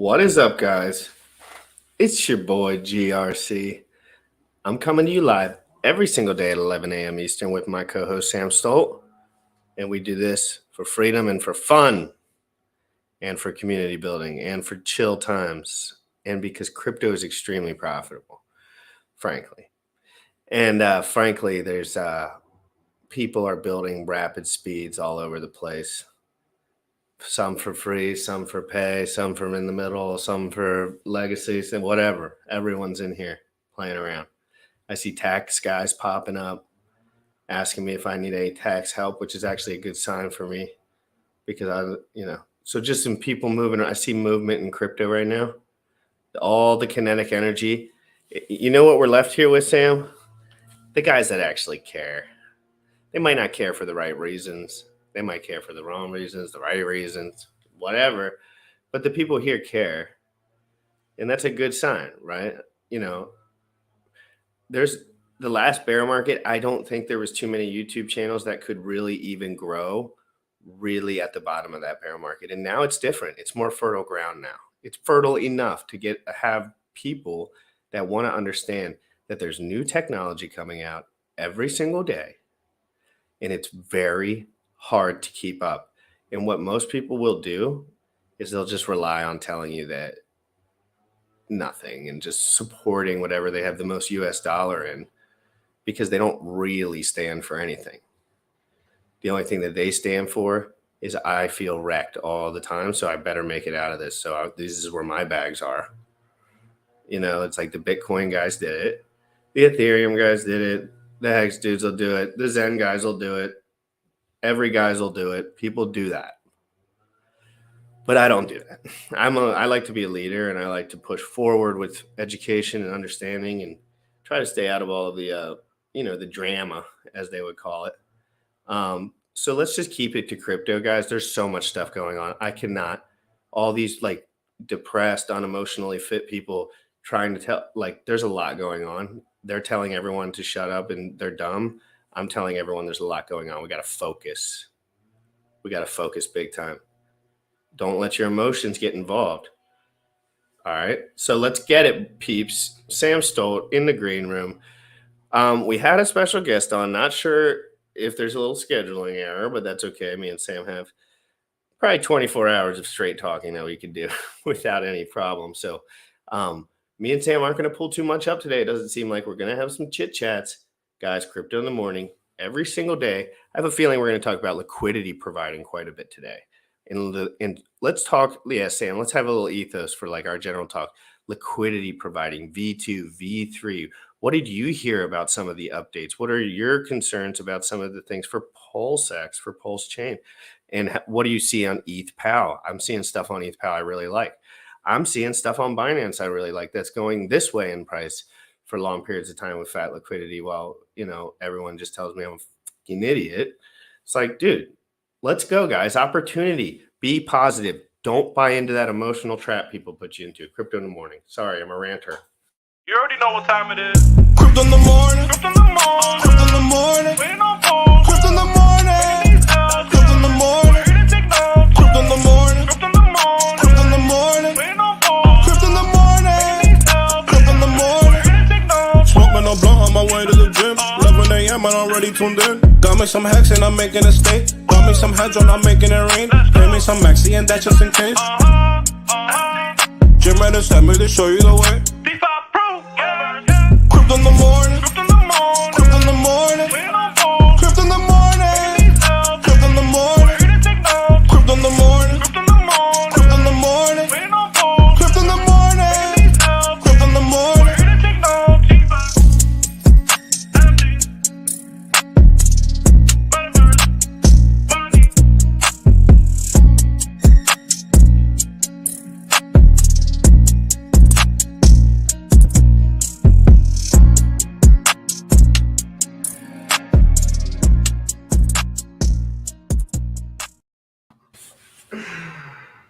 What is up, guys? It's your boy GRC. I'm coming to you live every single day at 11 a.m. Eastern with my co-host Sam Stolt. And we do this for freedom and for fun and for community building and for chill times and because crypto is extremely profitable, frankly. And frankly, there's people are building rapid speeds all over the place. Some for free, some for pay, some from in the middle, some for legacies and whatever. Everyone's in here playing around. I see tax guys popping up, asking me if I need any tax help, which is actually a good sign for me because so just some people moving. I see movement in crypto right now. All the kinetic energy. You know what we're left here with, Sam? The guys that actually care. They might not care for the right reasons. They might care for the wrong reasons, the right reasons, whatever. But the people here care. And that's a good sign, right? There's the last bear market. I don't think there was too many YouTube channels that could really even grow really at the bottom of that bear market. And now it's different. It's more fertile ground now. It's fertile enough to have people that want to understand that there's new technology coming out every single day. And it's very hard to keep up. And what most people will do is they'll just rely on telling you that nothing and just supporting whatever they have the most US dollar in because they don't really stand for anything. The only thing that they stand for is I feel wrecked all the time, so I better make it out of this. So this is where my bags are. It's like the Bitcoin guys did it. The Ethereum guys did it. The Hex dudes will do it. The Zen guys will do it. Every guys will do it. People do that. But I don't do that. I like to be a leader, and I like to push forward with education and understanding and try to stay out of all of the, the drama, as they would call it. So let's just keep it to crypto, guys. There's so much stuff going on. I cannot. All these like depressed, unemotionally fit people trying to tell, there's a lot going on. They're telling everyone to shut up and they're dumb. I'm telling everyone there's a lot going on. We got to focus. We got to focus big time. Don't let your emotions get involved. All right. So let's get it, peeps. Sam Stolt in the green room. We had a special guest on. Not sure if there's a little scheduling error, but that's okay. Me and Sam have probably 24 hours of straight talking that we could do without any problem. So me and Sam aren't going to pull too much up today. It doesn't seem like we're going to have some chit chats. Guys, crypto in the morning, every single day. I have a feeling we're going to talk about liquidity providing quite a bit today. And let's talk, Sam, let's have a little ethos for our general talk. Liquidity providing, V2, V3. What did you hear about some of the updates? What are your concerns about some of the things for Pulse X, for PulseChain? And what do you see on ETH PAL? I'm seeing stuff on ETH PAL I really like. I'm seeing stuff on Binance I really like that's going this way in price for long periods of time with fat liquidity while, everyone just tells me I'm a fucking idiot. It's like, dude, let's go, guys. Opportunity. Be positive. Don't buy into that emotional trap people put you into. Crypto in the morning. Sorry, I'm a ranter. You already know what time it is. Crypto in the morning. Crypto in the morning. Crypto in the morning. Waiting on phone. Crypto in the morning. Crypto in the morning. Crypto in the morning. Crypto in the morning. Crypto in the morning. Waiting on phone. Crypto in the morning. Crypto in the morning. Smoking a blunt on my way to the gym. 11 a.m. and I'm already tuned in. Got me some hex and I'm making a stake. Got me some hedge and I'm making it rain. Pay me some maxi and that just in case. GymRatCrypto sent me to show you the way. Crypto in the morning. Crypto in the morning. Crypto in the morning. Crypto in the morning. Crypto in the morning. Crypto in the morning. Crypto in the morning. Crypto in the morning.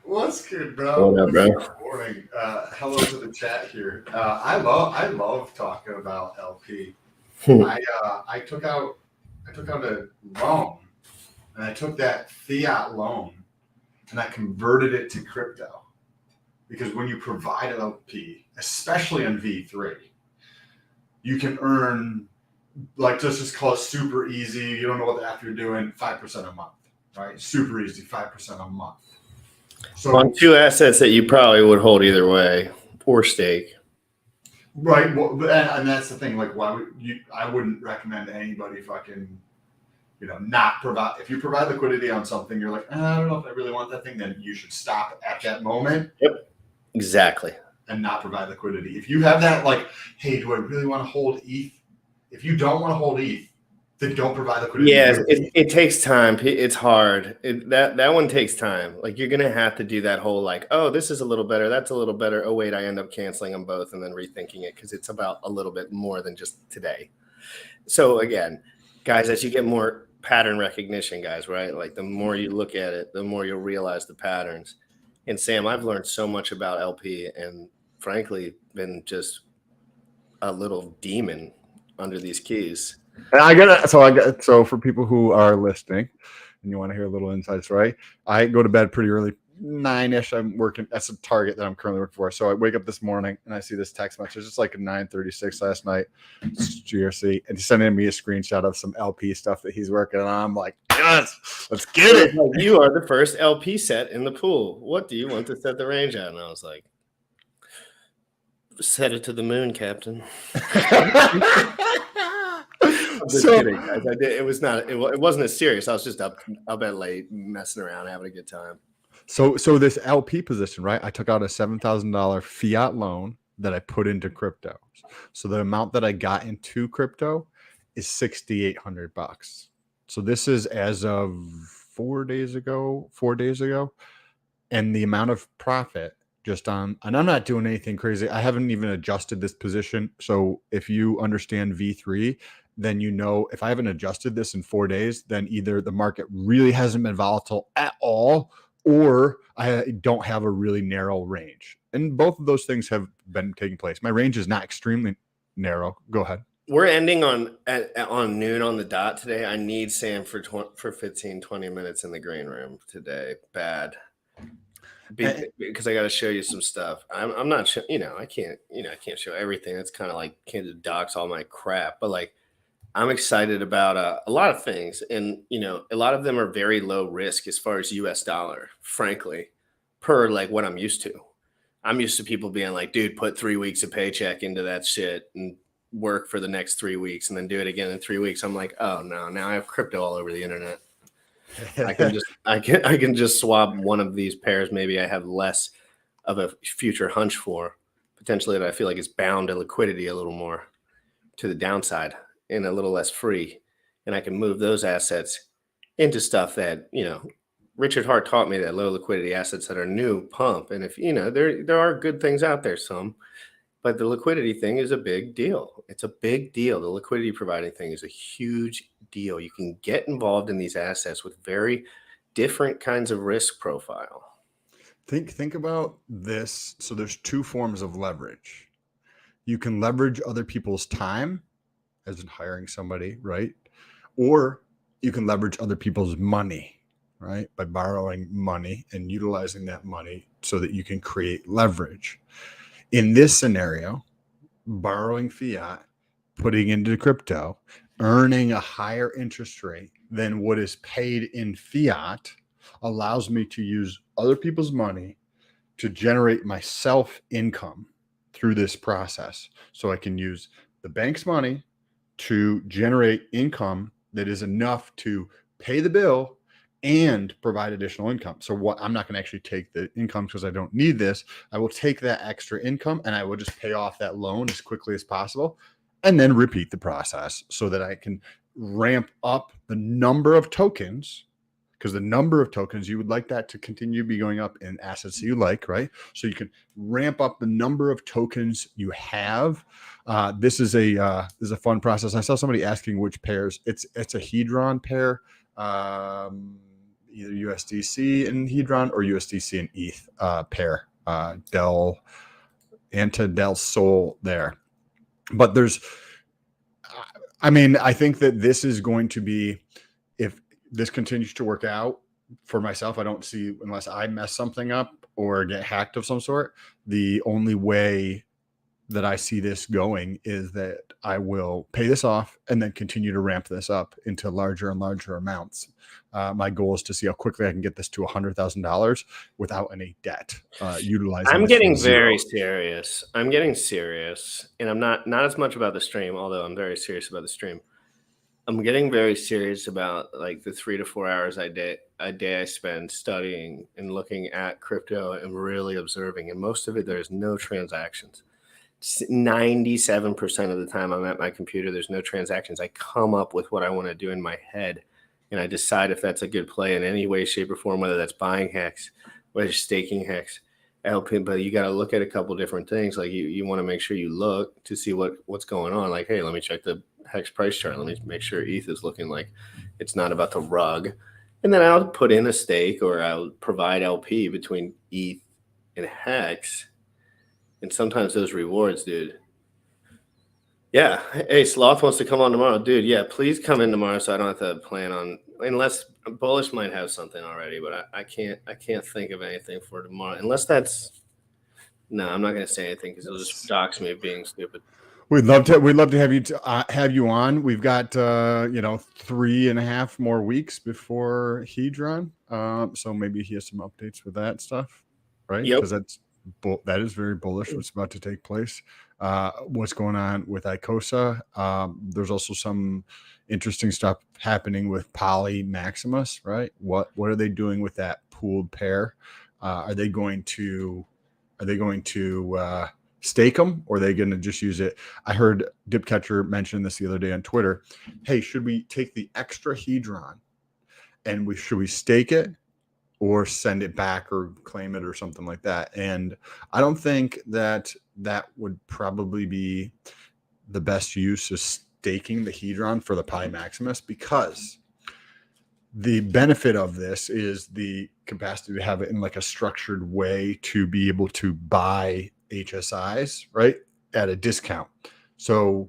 What's good, bro? What up, bro? Good morning. Hello to the chat here. I love talking about LP. I took out a loan, and I took that fiat loan, and I converted it to crypto. because when you provide an LP, especially on V3, you can earn, like, let's just call it super easy. You don't know what the F you're doing, 5% a month, right? Super easy, 5% a month. So on 2 assets that you probably would hold either way, or stake. Right. Well, and that's the thing. Like, why would you? I wouldn't recommend anybody fucking, not provide. If you provide liquidity on something, you're like, I don't know if I really want that thing. Then you should stop at that moment. Yep. Exactly. And not provide liquidity. If you have that, like, hey, do I really want to hold ETH? If you don't want to hold ETH, then don't provide liquidity. Yeah, it takes time. It's hard. That one takes time. Like, you're gonna have to do that whole, like, oh, this is a little better, that's a little better. Oh wait, I end up canceling them both and then rethinking it because it's about a little bit more than just today. So again, guys, as you get more pattern recognition, guys, right? Like, the more you look at it, the more you'll realize the patterns. And Sam, I've learned so much about LP, and frankly, been just a little demon under these keys. And so for people who are listening and you want to hear a little insights, right? I go to bed pretty early, 9-ish. I'm working. That's a target that I'm currently working for. So I wake up this morning and I see this text message. It's like 9:36 last night. It's GRC, and he's sending me a screenshot of some LP stuff that he's working on. I'm like, yes, let's get it. Like, you are the first LP set in the pool. What do you want to set the range at? And I was like, set it to the moon, Captain. I'm just kidding, guys. It wasn't as serious. I was just up at late, messing around, having a good time. So this LP position, right? I took out a $7,000 fiat loan that I put into crypto. So the amount that I got into crypto is $6,800. So this is as of 4 days ago, and the amount of profit just on, and I'm not doing anything crazy. I haven't even adjusted this position. So if you understand V3, then if I haven't adjusted this in 4 days, then either the market really hasn't been volatile at all, or I don't have a really narrow range. And both of those things have been taking place. My range is not extremely narrow. Go ahead. We're ending on noon on the dot today. I need Sam for 15, 20 minutes in the green room today. Bad. Because I got to show you some stuff. I'm not sure, I can't show everything. It's kind of like can't dox all my crap, but like, I'm excited about a lot of things. And, a lot of them are very low risk as far as US dollar, frankly, per like what I'm used to. I'm used to people being like, dude, put 3 weeks of paycheck into that shit and work for the next 3 weeks and then do it again in 3 weeks. I'm like, oh no, now I have crypto all over the internet. I can just swap one of these pairs. Maybe I have less of a future hunch for, potentially, that I feel like is bound to liquidity a little more to the downside and a little less free. And I can move those assets into stuff that, Richard Heart taught me, that low liquidity assets that are new pump. And if, there are good things out there, but the liquidity thing is a big deal. It's a big deal. The liquidity providing thing is a huge deal. You can get involved in these assets with very different kinds of risk profile. Think about this. So there's 2 forms of leverage. You can leverage other people's time, as in hiring somebody, right? Or you can leverage other people's money, right? By borrowing money and utilizing that money so that you can create leverage. In this scenario, borrowing fiat, putting into crypto, earning a higher interest rate than what is paid in fiat allows me to use other people's money to generate myself income through this process. So I can use the bank's money to generate income that is enough to pay the bill and provide additional income. So I'm not going to actually take the income because I don't need this. I will take that extra income and I will just pay off that loan as quickly as possible and then repeat the process so that I can ramp up the number of tokens, because the number of tokens, you would like that to continue to be going up in assets that you like, right? So you can ramp up the number of tokens you have. This is a fun process. I saw somebody asking which pairs. It's a Hedron pair. Either USDC and Hedron or USDC and ETH pair, Del Sol there. But I think that this is going to be, if this continues to work out for myself, I don't see, unless I mess something up or get hacked of some sort, the only way that I see this going is that I will pay this off and then continue to ramp this up into larger and larger amounts. My goal is to see how quickly I can get this to $100,000 without any debt. Utilizing. I'm getting very serious. I'm getting serious, and I'm not as much about the stream, although I'm very serious about the stream. I'm getting very serious about like the 3 to 4 hours a day I spend studying and looking at crypto and really observing. And most of it, there's no transactions. 97% of the time I'm at my computer, there's no transactions. I come up with what I want to do in my head, and I decide if that's a good play in any way, shape, or form, whether that's buying hex, whether it's staking hex, LP. But you got to look at a couple different things. Like you want to make sure you look to see what's going on. Like, hey, let me check the hex price chart. Let me make sure ETH is looking like it's not about to rug. And then I'll put in a stake, or I'll provide LP between ETH and hex. And sometimes those rewards, dude. Yeah. Hey, Sloth wants to come on tomorrow. Dude, yeah, please come in tomorrow so I don't have to plan on, unless Bullish might have something already, but I can't think of anything for tomorrow. Unless that's, no, I'm not going to say anything because it'll just dox me of being stupid. We'd love to have you on. We've got 3.5 more weeks before Hedron. So maybe he has some updates with that stuff, right? Yep. Because that is very bullish what's about to take place. What's going on with Icosa? There's also some interesting stuff happening with Poly Maximus, right? What are they doing with that pooled pair? Are they going to stake them, or are they going to just use it? I heard Dipcatcher mention this the other day on Twitter. Hey, should we take the extra Hedron and should we stake it or send it back or claim it or something like that? And I don't think that would probably be the best use of staking the Hedron for the Pi Maximus, because the benefit of this is the capacity to have it in like a structured way to be able to buy HSIs, right, at a discount. So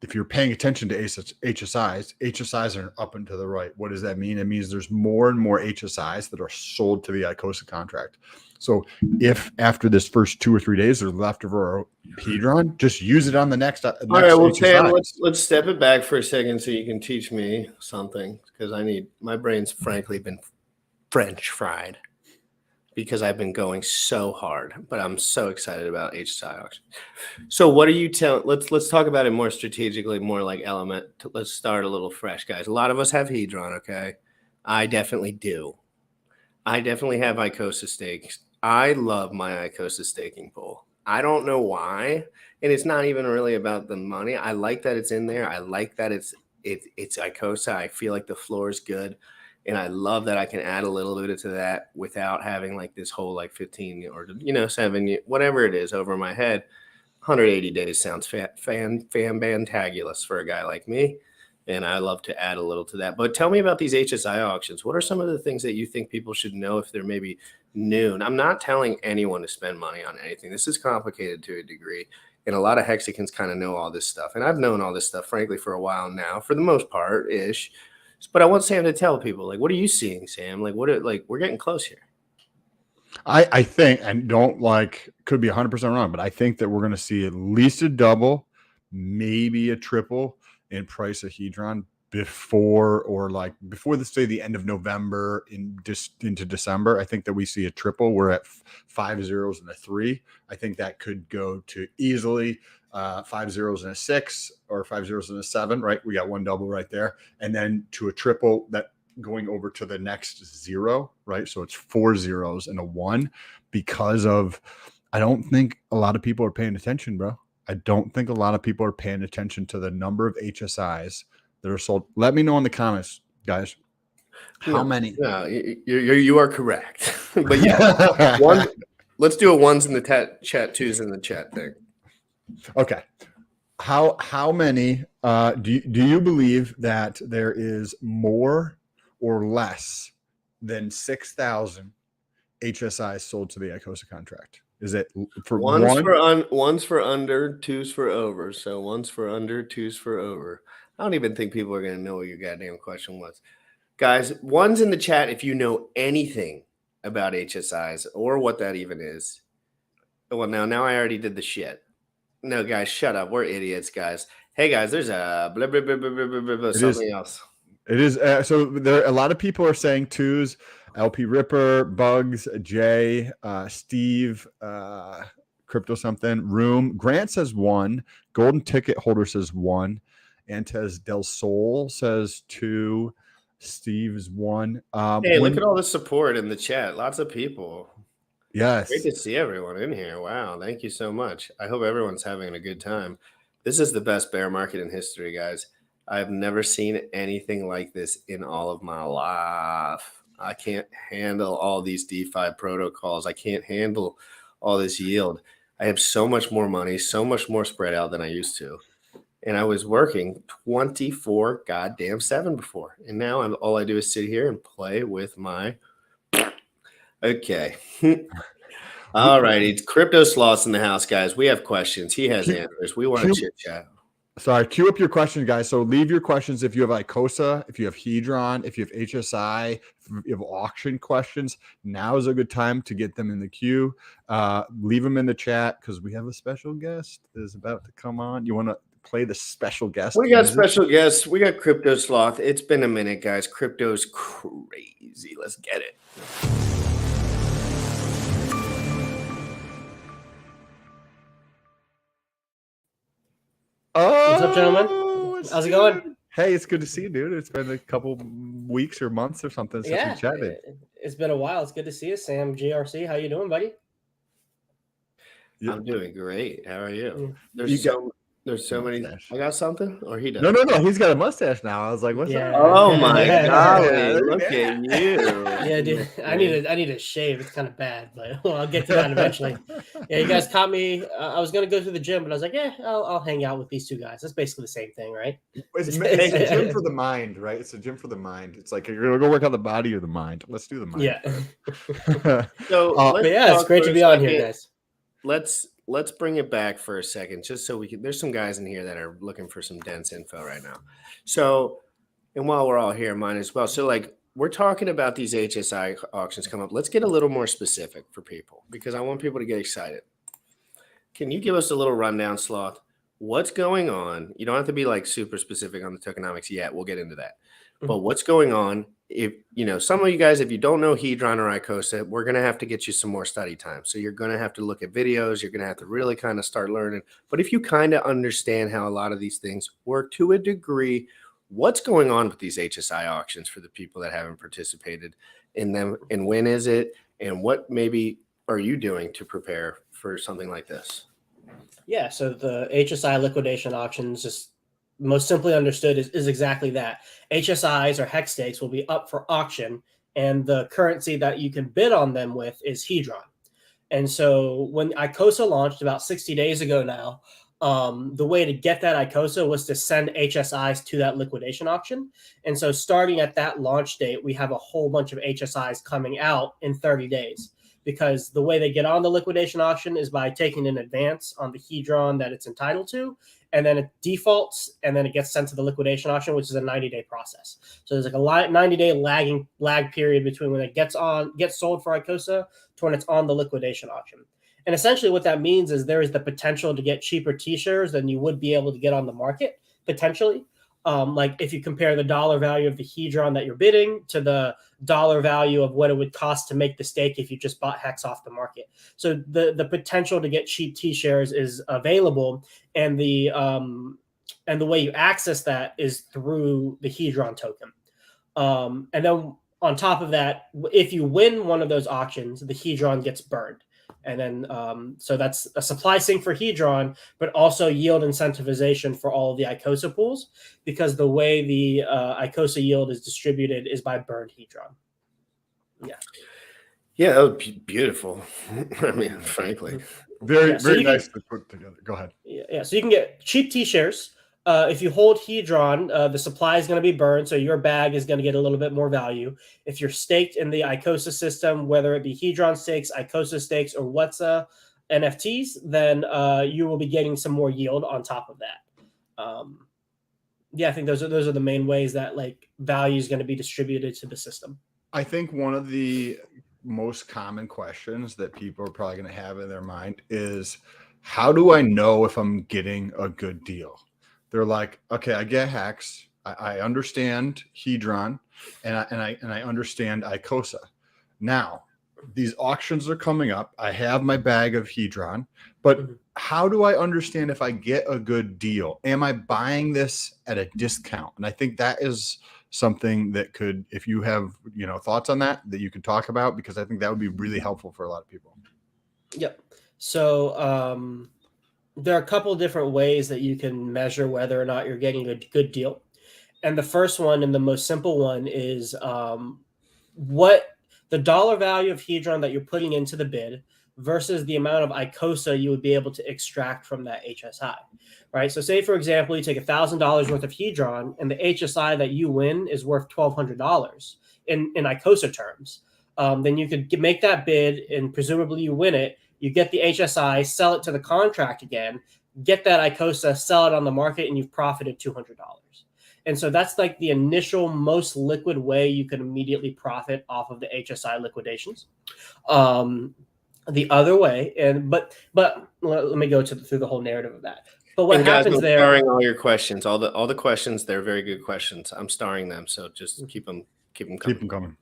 if you're paying attention to HSIs are up and to the right. What does that mean? It means there's more and more HSIs that are sold to the Icosa contract. So if after this first 2 or 3 days there's leftover Hedron, just use it on the next. All right, well, Sam, HSI. let's step it back for a second so you can teach me something, because my brain's frankly been French fried because I've been going so hard, but I'm so excited about HSI auction. So what are you telling? Let's talk about it more strategically, more like element. Let's start a little fresh, guys. A lot of us have Hedron, okay? I definitely do. I definitely have Icosa stakes. I love my Icosa staking pool. I don't know why, and it's not even really about the money. I like that it's in there. I like that it's Icosa. I feel like the floor is good. And I love that I can add a little bit to that without having like this whole like 15 or 7, whatever it is over my head. 180 days sounds fantabulous for a guy like me. And I love to add a little to that. But tell me about these HSI auctions. What are some of the things that you think people should know if they're maybe new? And I'm not telling anyone to spend money on anything. This is complicated to a degree. And a lot of Hexicans kind of know all this stuff. And I've known all this stuff, frankly, for a while now, for the most part ish. But I want Sam to tell people, like, what are you seeing, Sam? Like, we're getting close here. I think, and could be 100% wrong, but I think that we're going to see at least a double, maybe a triple in price of Hedron before the end of November into December. I think that we see a triple. We're at 5 zeros and a 3. I think that could go to easily 5 zeros and a 6 or 5 zeros and a 7, right? We got one double right there. And then to a triple that going over to the next 0, right? So it's 4 zeros and a 1 because of, I don't think a lot of people are paying attention, bro. I don't think a lot of people are paying attention to the number of HSIs that are sold. Let me know in the comments, guys. How many? No, you are correct. But yeah, let's do a ones in the chat, twos in the chat thing. Okay. How many do you believe that there is more or less than 6,000 HSIs sold to the Icosa contract? Is it for one's for under, two's for over? So one's for under, two's for over. I don't even think people are going to know what your goddamn question was. Guys, one's in the chat if you know anything about HSIs or what that even is. Well, now I already did the shit. No, guys, shut up. We're idiots, guys. Hey, guys, there's a blah, blah, blah, blah, blah, blah, blah, something else. It is. So there, a lot of people are saying twos. LP Ripper, Bugs, Jay, Steve, Crypto something, Room. Grant says 1. Golden Ticket Holder says 1. Antez Del Sol says 2. Steve's 1. Hey, look at all the support in the chat. Lots of people. Yes. Great to see everyone in here. Wow. Thank you so much. I hope everyone's having a good time. This is the best bear market in history, guys. I've never seen anything like this in all of my life. I can't handle all these DeFi protocols. I can't handle all this yield. I have so much more money, so much more spread out than I used to. And I was working 24 goddamn 7 before. And now all I do is sit here and play with my... Okay. All righty. CryptoSloth in the house, guys. We have questions. He has answers. We want to chit chat. Sorry, queue up your questions, guys. So leave your questions if you have Icosa, if you have Hedron, if you have HSI, if you have auction questions. Now is a good time to get them in the queue. Leave them in the chat because we have a special guest that is about to come on. You want to play the special guest? We got special guests. We got CryptoSloth. It's been a minute, guys. Crypto's crazy. Let's get it. Oh, what's up, gentlemen? How's it going? Hey, it's good to see you, dude. It's been a couple weeks or months or something since we chatted. It's been a while. It's good to see you, Sam GRC. How you doing, buddy? I'm doing great. How are you? There's so many. I got something, or he does. No. He's got a mustache now. I was like, "What's up?" Oh my god! Look at you. Yeah, dude. I need a shave. It's kind of bad, but I'll get to that eventually. Yeah, you guys caught me. I was gonna go to the gym, but I was like, "Yeah, I'll hang out with these two guys." That's basically the same thing, right? It's a gym for the mind, right? It's a gym for the mind. It's like you're gonna go work out the body or the mind. Let's do the mind. Yeah. So, but yeah, it's great to be on here, guys. Let's bring it back for a second, just so we can. There's some guys in here that are looking for some dense info right now. So, and while we're all here, mine as well. So, like, we're talking about these HSI auctions come up. Let's get a little more specific for people because I want people to get excited. Can you give us a little rundown, Sloth? What's going on? You don't have to be like super specific on the tokenomics yet. We'll get into that. But what's going on? If some of you guys, if you don't know Hedron or Icosa, we're going to have to get you some more study time. So you're going to have to look at videos. You're going to have to really kind of start learning. But if you kind of understand how a lot of these things work to a degree, what's going on with these HSI auctions for the people that haven't participated in them, and when is it, and what maybe are you doing to prepare for something like this? Yeah, so the HSI liquidation auctions, just most simply understood, is exactly that. HSIs or hex stakes will be up for auction, and the currency that you can bid on them with is Hedron. And so when Icosa launched about 60 days ago now, the way to get that Icosa was to send HSIs to that liquidation auction. And so starting at that launch date, we have a whole bunch of HSIs coming out in 30 days. Because the way they get on the liquidation auction is by taking an advance on the Hedron that it's entitled to, and then it defaults, and then it gets sent to the liquidation auction, which is a 90-day process. So there's like a 90-day lag period between when it gets sold for Icosa to when it's on the liquidation auction. And essentially what that means is there is the potential to get cheaper T-shares than you would be able to get on the market, potentially. Like if you compare the dollar value of the Hedron that you're bidding to the dollar value of what it would cost to make the stake if you just bought Hex off the market. So the potential to get cheap T-shares is available, and the way you access that is through the Hedron token. And then on top of that, if you win one of those auctions, the Hedron gets burned. And then, so that's a supply sink for Hedron, but also yield incentivization for all of the Icosa pools, because the way the Icosa yield is distributed is by burned Hedron. Yeah, that would be beautiful. I mean, frankly, very nice to put together. Go ahead. Yeah. So you can get cheap T-shares. If you hold Hedron, the supply is going to be burned, so your bag is going to get a little bit more value. If you're staked in the Icosa system, whether it be Hedron stakes, Icosa stakes, or Whatsa NFTs, then you will be getting some more yield on top of that. I think those are the main ways that like value is going to be distributed to the system. I think one of the most common questions that people are probably going to have in their mind is, how do I know if I'm getting a good deal? They're like, okay, I get HEX. I understand Hedron, and I understand ICOSA. Now, these auctions are coming up. I have my bag of Hedron, but how do I understand if I get a good deal? Am I buying this at a discount? And I think that is something that could, if you have, thoughts on that you could talk about, because I think that would be really helpful for a lot of people. Yep. So there are a couple of different ways that you can measure whether or not you're getting a good deal. And the first one, and the most simple one, is what the dollar value of Hedron that you're putting into the bid versus the amount of ICOSA you would be able to extract from that HSI, right? So say, for example, you take $1,000 worth of Hedron and the HSI that you win is worth $1,200 in ICOSA terms. Then you could make that bid and presumably you win it. You get the HSI, sell it to the contract again, get that ICOSA, sell it on the market, and you've profited $200. And so that's like the initial most liquid way you can immediately profit off of the HSI liquidations. The other way, but let me go through the whole narrative of that. But what happens there? I'm starring all your questions, all the questions. They're very good questions. I'm starring them, so just keep them coming.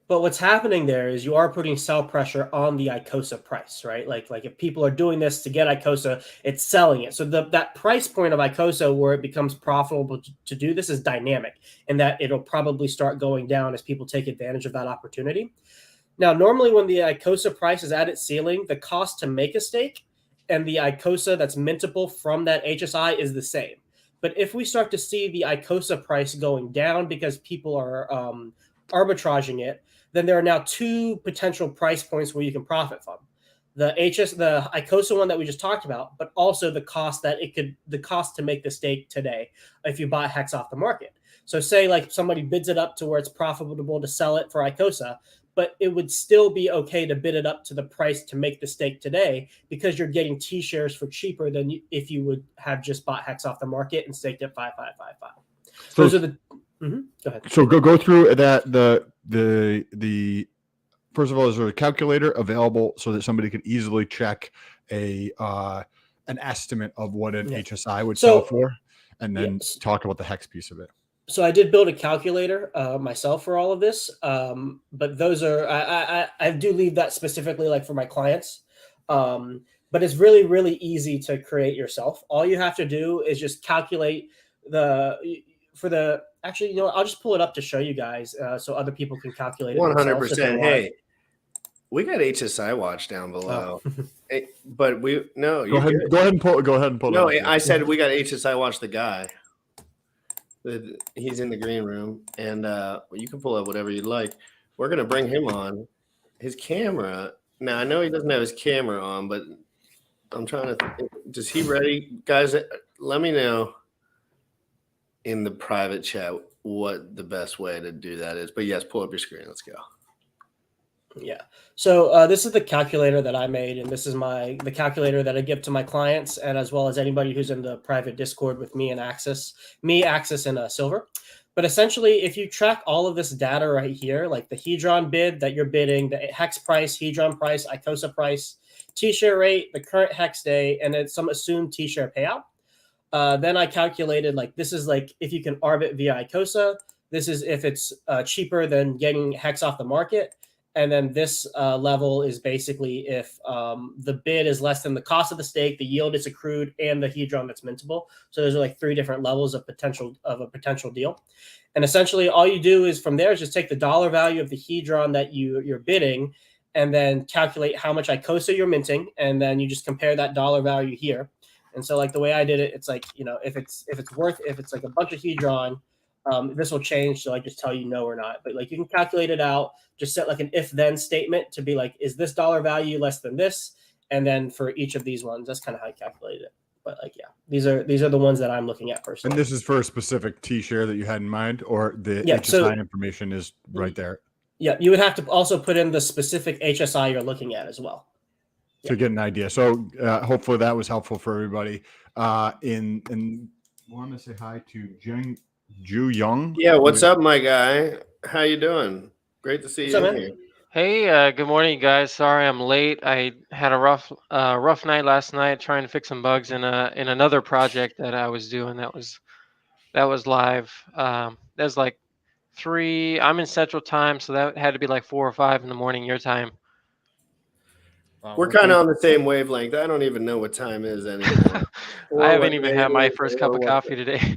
But what's happening there is you are putting sell pressure on the ICOSA price, right? Like if people are doing this to get ICOSA, it's selling it. So that price point of ICOSA where it becomes profitable to do this is dynamic, and that it'll probably start going down as people take advantage of that opportunity. Now, normally when the ICOSA price is at its ceiling, the cost to make a stake and the ICOSA that's mintable from that HSI is the same. But if we start to see the ICOSA price going down because people are arbitraging it, then there are now two potential price points where you can profit from. The ICOSA one that we just talked about, but also the cost to make the stake today if you buy HEX off the market. So say like somebody bids it up to where it's profitable to sell it for ICOSA, but it would still be okay to bid it up to the price to make the stake today because you're getting T-shares for cheaper than if you would have just bought HEX off the market and staked at 5555. So, those are the. Go ahead. So go through that. The first of all, is there a calculator available so that somebody can easily check an estimate of what an HSI would sell for, and then talk about the HEX piece of it? So I did build a calculator myself for all of this, but those are I do leave that specifically like for my clients. But it's really, really easy to create yourself. All you have to do is just calculate actually, I'll just pull it up to show you guys so other people can calculate it. 100%. Hey, we got HSIWatch down below. Hey, but go ahead and pull No, it up. I said we got HSIWatch the guy. He's in the green room, and you can pull up whatever you'd like. We're going to bring him on. His camera. Now, I know he doesn't have his camera on, but I'm trying to think. Is he ready? Guys, let me know in the private chat what the best way to do that is. But yes, pull up your screen. Let's go. Yeah. So this is the calculator that I made, and this is the calculator that I give to my clients, and as well as anybody who's in the private Discord with me and Axis, and Silver. But essentially, if you track all of this data right here, like the Hedron bid that you're bidding, the HEX price, Hedron price, ICOSA price, T-share rate, the current HEX day, and then some assumed T-share payout. Then I calculated this is like if you can arbit via ICOSA. This is if it's cheaper than getting HEX off the market. And then this level is basically if the bid is less than the cost of the stake, the yield is accrued, and the Hedron that's mintable. So those are like three different levels of a potential deal. And essentially all you do is from there is just take the dollar value of the Hedron that you're bidding and then calculate how much ICOSA you're minting. And then you just compare that dollar value here. And so like the way I did it, it's like, if it's like a bunch of Hedron, this will change. So I just tell you no or not, but like you can calculate it out, just set like an if then statement to be like, is this dollar value less than this? And then for each of these ones, that's kind of how I calculated it. But like, yeah, these are the ones that I'm looking at personally. And this is for a specific T-share that you had in mind, or the HSI information is right there. Yeah. You would have to also put in the specific HSI you're looking at as well to get an idea. So hopefully that was helpful for everybody. And want to say hi to Ju Young. Yeah, what's up, my guy? How you doing? Great to see you man? here. Hey, good morning, guys. Sorry I'm late. I had a rough night last night trying to fix some bugs in another project that I was doing that was live. That was like 3. I'm in Central Time, so that had to be like 4 or 5 in the morning your time. We're kind of on the same wavelength. I don't even know what time is anymore. I Or haven't what even day had my it is, first cup or of what coffee today.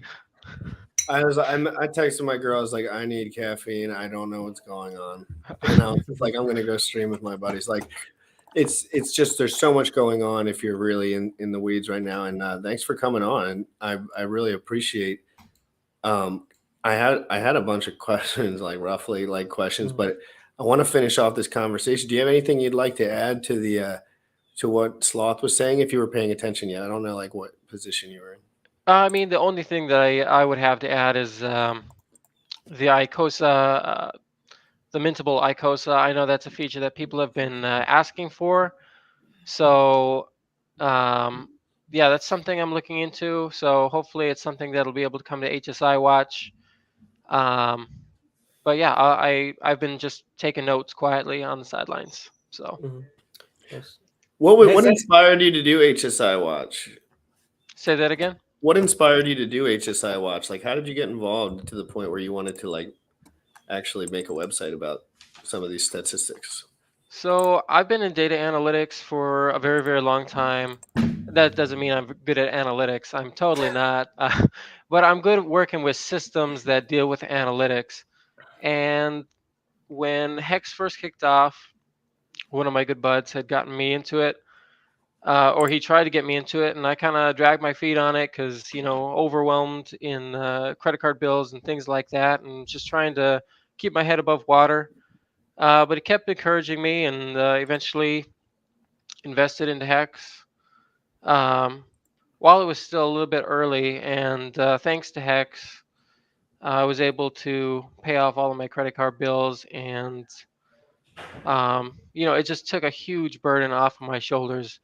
I texted my girl. I was like, I need caffeine. I don't know what's going on. And I was just like, I'm gonna go stream with my buddies. Like, it's just there's so much going on if you're really in the weeds right now. And thanks for coming on. I really appreciate. Um, I had a bunch of questions, like roughly like questions, but I want to finish off this conversation. Do you have anything you'd like to add to the to what Sloth was saying? If you were paying attention yet, I don't know like what position you were in. I mean, the only thing that I would have to add is the ICOSA, the mintable ICOSA. I know that's a feature that people have been asking for. So, yeah, that's something I'm looking into. So hopefully it's something that'll be able to come to HSIWatch. But yeah, I've been just taking notes quietly on the sidelines. So Yes. What inspired you to do HSIWatch? say that again. What inspired you to do HSIWatch? Like, how did you get involved to the point where you wanted to like actually make a website about some of these statistics? So I've been in data analytics for a very, very long time. That doesn't mean I'm good at analytics. I'm totally not. But I'm good at working with systems that deal with analytics. And when Hex first kicked off, one of my good buds had gotten me into it, or he tried to get me into it, and I kind of dragged my feet on it because, overwhelmed in credit card bills and things like that, and just trying to keep my head above water. But he kept encouraging me, and eventually invested into Hex um, while it was still a little bit early. And thanks to Hex, I was able to pay off all of my credit card bills, and it just took a huge burden off of my shoulders.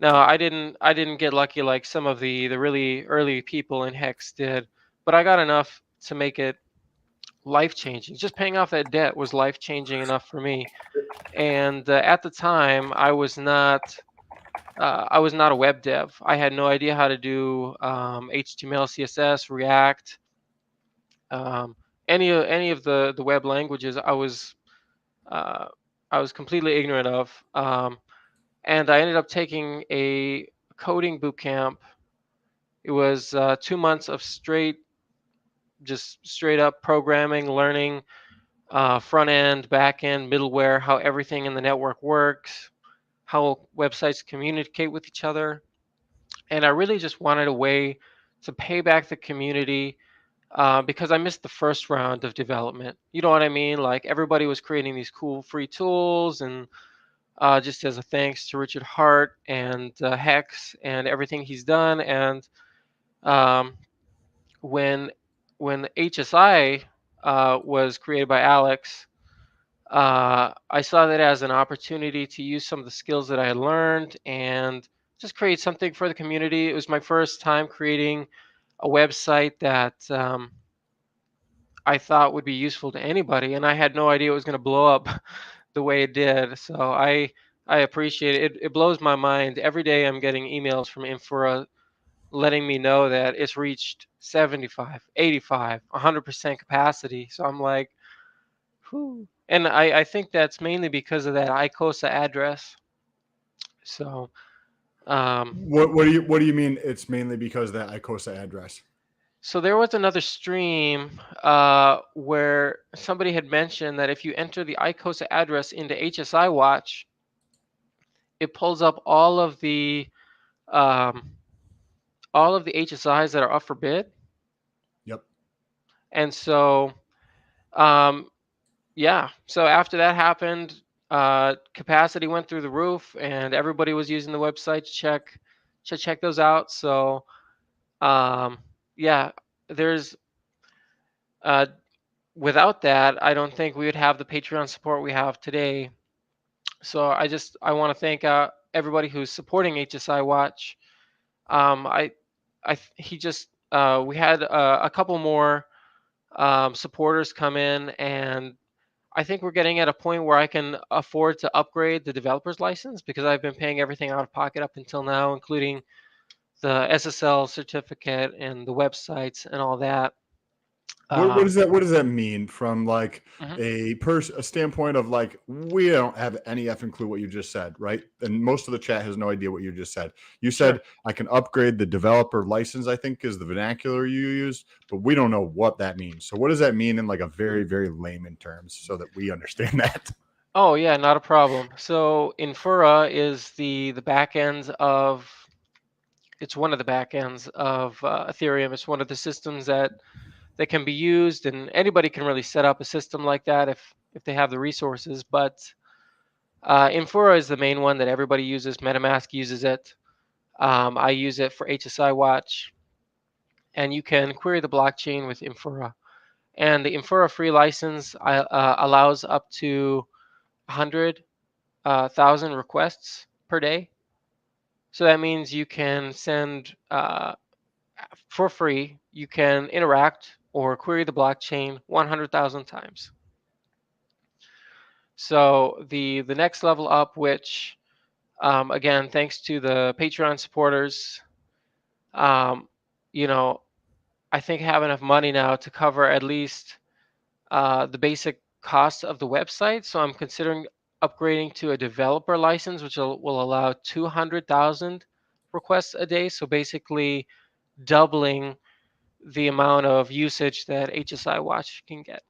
No, I didn't get lucky like some of the really early people in Hex did, but I got enough to make it life changing. Just paying off that debt was life changing enough for me. And at the time, I was not a web dev. I had no idea how to do HTML, CSS, React, um, any of the web languages. Uh, I was completely ignorant of. And I ended up taking a coding boot camp. It was 2 months of just straight up programming, learning front end, back end, middleware, how everything in the network works, how websites communicate with each other. And I really just wanted a way to pay back the community because I missed the first round of development. You know what I mean? Like everybody was creating these cool free tools, and just as a thanks to Richard Heart and Hex and everything he's done. And um, when HSI was created by Alex, I saw that as an opportunity to use some of the skills that I had learned and just create something for the community. It was my first time creating a website that I thought would be useful to anybody, and I had no idea it was going to blow up the way it did. So I appreciate it. It blows my mind. Every day I'm getting emails from Infura letting me know that it's reached 75, 85, 100% capacity. So I'm like, whew. And I think that's mainly because of that ICOSA address. So What do you mean? It's mainly because of that ICOSA address. So there was another stream where somebody had mentioned that if you enter the ICOSA address into HSIWatch, it pulls up um, all of the HSIs that are up for bid. Yep. And so, yeah. So after that happened, capacity went through the roof, and everybody was using the website to check those out. So, yeah, there's. Without that, I don't think we would have the Patreon support we have today. So I want to thank everybody who's supporting HSIWatch. We had a couple more supporters come in, and I think we're getting at a point where I can afford to upgrade the developer's license because I've been paying everything out of pocket up until now, including the SSL certificate and the websites and all that. What does that? What does that mean from like Mhm. a standpoint of like we don't have any effing clue what you just said, right? And most of the chat has no idea what you just said. You said Sure. I can upgrade the developer license, I think is the vernacular you use, but we don't know what that means. So what does that mean in like a very, very layman terms so that we understand that? Oh yeah, not a problem. So Infura is the back end of it's one of the back ends of Ethereum. It's one of the systems that can be used, and anybody can really set up a system like that if they have the resources. But Infura is the main one that everybody uses. MetaMask uses it. I use it for HSIWatch, and you can query the blockchain with Infura. And the Infura free license allows up to 100,000 requests per day. So that means you can send for free. You can interact or query the blockchain 100,000 times. So the next level up, which again, thanks to the Patreon supporters, um, you know, I think I have enough money now to cover at least the basic cost of the website. So I'm considering upgrading to a developer license, which will allow 200,000 requests a day. So basically doubling the amount of usage that HSIWatch can get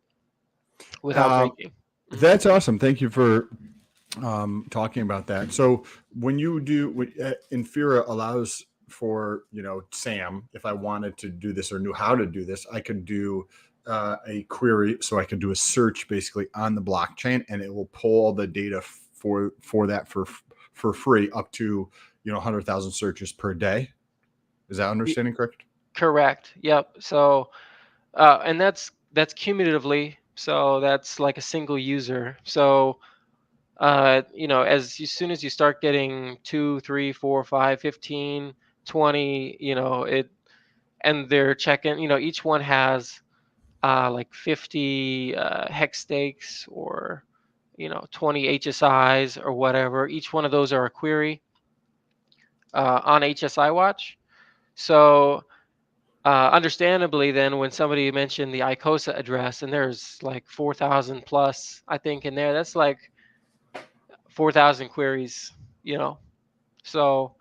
without breaking. That's awesome. Thank you for talking about that. So when you do, Infura allows for, Sam, if I wanted to do this or knew how to do this, I could do a query. So I could do a search basically on the blockchain, and it will pull all the data for that for free up to 100,000 searches per day. Is that understanding correct? Correct. Yep. So and that's cumulatively. So that's like a single user. So as soon as you start getting 2, 3, 4, 5, 15, 20, and they're checking, each one has like 50 hex stakes or 20 HSIs or whatever. Each one of those are a query on HSIWatch. So understandably, then when somebody mentioned the ICOSA address, and there's like 4,000 plus, I think in there, that's like 4,000 queries, So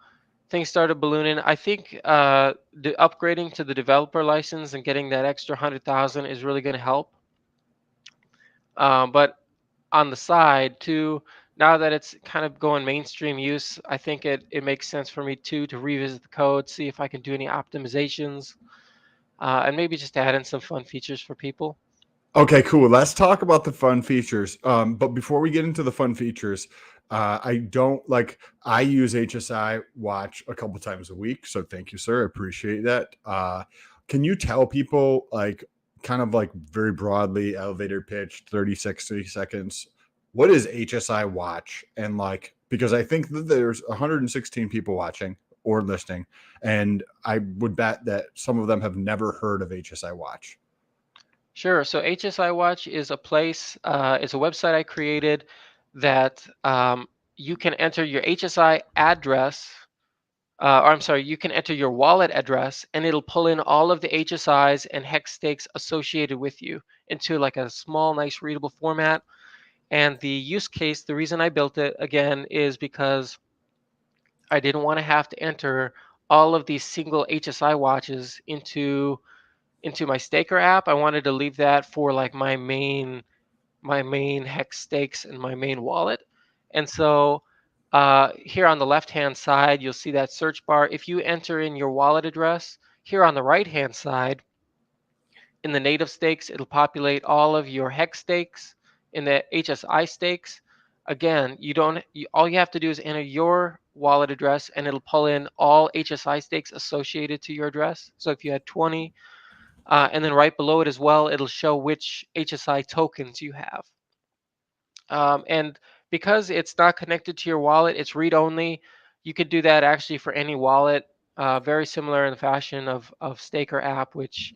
things started ballooning. I think the upgrading to the developer license and getting that extra 100,000 is really going to help. But on the side too, now that it's kind of going mainstream use, I think it makes sense for me too to revisit the code, see if I can do any optimizations, and maybe just add in some fun features for people. Okay, cool. Let's talk about the fun features. But before we get into the fun features, I use HSI Watch a couple times a week. So thank you, sir. I appreciate that. Can you tell people kind of very broadly, elevator pitch, 30, 60 seconds, what is HSI Watch? And because I think that there's 116 people watching or listening, and I would bet that some of them have never heard of HSI Watch. Sure. So HSIWatch is a place, it's a website I created that you can enter your HSI address, or I'm sorry, you can enter your wallet address, and it'll pull in all of the HSIs and hex stakes associated with you into like a small, nice, readable format. And the use case, the reason I built it again is because I didn't want to have to enter all of these single HSI watches into my staker app. I wanted to leave that for like my main hex stakes and my main wallet. And so here on the left hand side, you'll see that search bar. If you enter in your wallet address, here on the right hand side in the native stakes, it'll populate all of your hex stakes. In the HSI stakes, again, all you have to do is enter your wallet address, and it'll pull in all HSI stakes associated to your address. So if you had 20, and then right below it as well, it'll show which HSI tokens you have. And because it's not connected to your wallet, it's read-only. You could do that actually for any wallet, very similar in the fashion of Staker app, which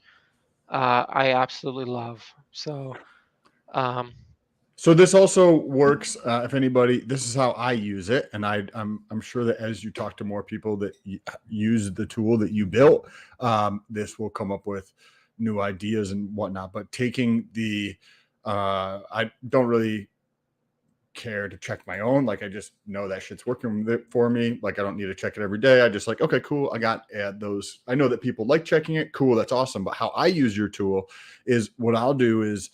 I absolutely love. So So this also works. If anybody, this is how I use it, and I'm sure that as you talk to more people that use the tool that you built, this will come up with new ideas and whatnot. But taking the, I don't really care to check my own. Like I just know that shit's working for me. Like I don't need to check it every day. I just like, okay, cool. I got those. I know that people like checking it. Cool. That's awesome. But how I use your tool is what I'll do is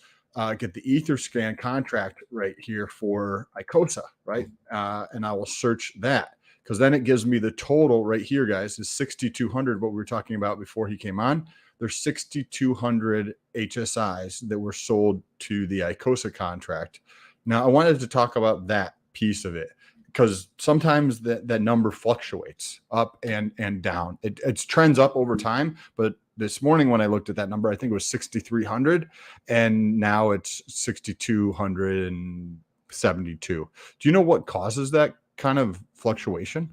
get the Etherscan contract right here for Icosa, right? And I will search that because then it gives me the total right here, guys, is 6,200. What we were talking about before he came on. There's 6,200 HSIs that were sold to the Icosa contract. Now, I wanted to talk about that piece of it because sometimes that number fluctuates up and down. It trends up over time, but this morning when I looked at that number, I think it was 6,300, and now it's 6,272. Do you know what causes that kind of fluctuation?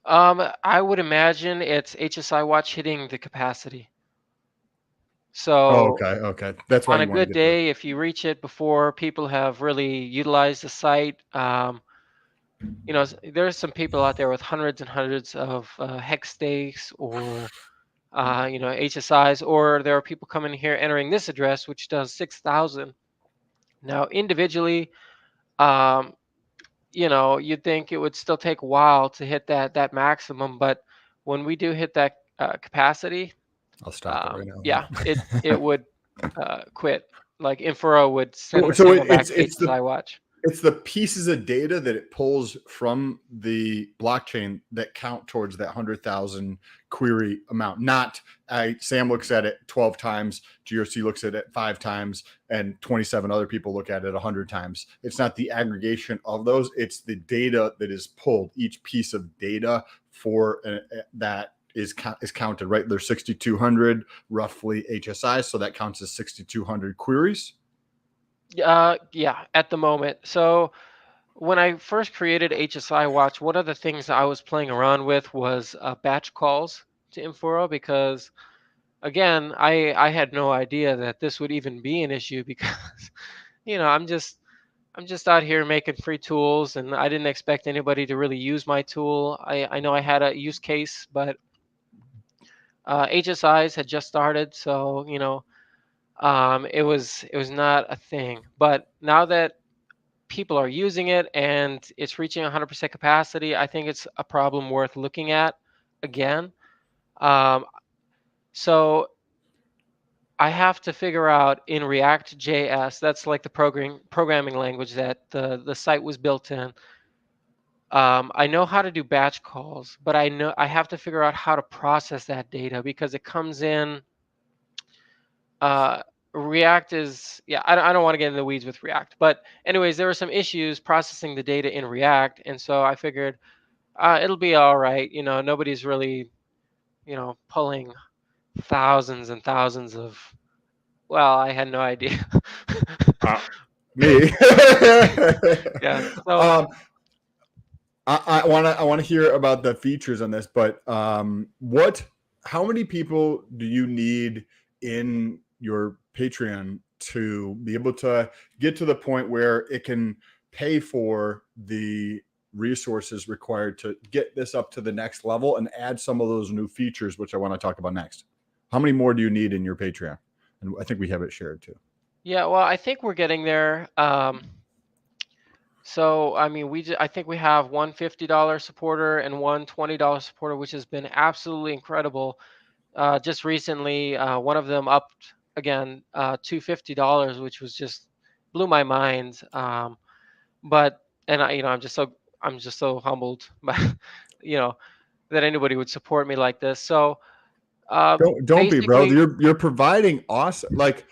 I would imagine it's HSIWatch hitting the capacity. So okay. That's why on a you want to good get day, if you reach it before people have really utilized the site, there's some people out there with hundreds and hundreds of hex stakes or HSIs, or there are people coming here entering this address which does 6,000. Now individually, you'd think it would still take a while to hit that maximum, but when we do hit that capacity, I'll stop it right now. Yeah, it would quit. Like Infura would send the So signal back to it's HSIWatch. It's the pieces of data that it pulls from the blockchain that count towards that 100,000 query amount. Not Sam looks at it 12 times, GRC looks at it 5 times, and 27 other people look at it 100 times. It's not the aggregation of those. It's the data that is pulled. Each piece of data for that is counted, right? There's 6,200 roughly HSIs, so that counts as 6,200 queries. Yeah, at the moment. So when I first created HSIWatch, one of the things I was playing around with was batch calls to Infura because, again, I had no idea that this would even be an issue because, I'm just out here making free tools and I didn't expect anybody to really use my tool. I know I had a use case, but HSIs had just started, so it was not a thing. But now that people are using it and it's reaching 100% capacity, I think it's a problem worth looking at again. So I have to figure out in React.js, that's like the programming language that the site was built in. I know how to do batch calls, but I have to figure out how to process that data because it comes in. React is, I don't want to get in the weeds with React, but anyways, there were some issues processing the data in React, and so I figured it'll be all right. Nobody's really, pulling thousands and thousands of. Well, I had no idea. Me. Yeah. So I want to hear about the features on this, but how many people do you need in your Patreon to be able to get to the point where it can pay for the resources required to get this up to the next level and add some of those new features, which I want to talk about next? How many more do you need in your Patreon? And I think we have it shared too. Yeah, well, I think we're getting there. So, I mean, I think we have one $50 supporter and one $20 supporter, which has been absolutely incredible. Just recently, one of them upped again to $50, which was just blew my mind. But I'm just so humbled by that anybody would support me like this. So don't be, bro. You're providing awesome like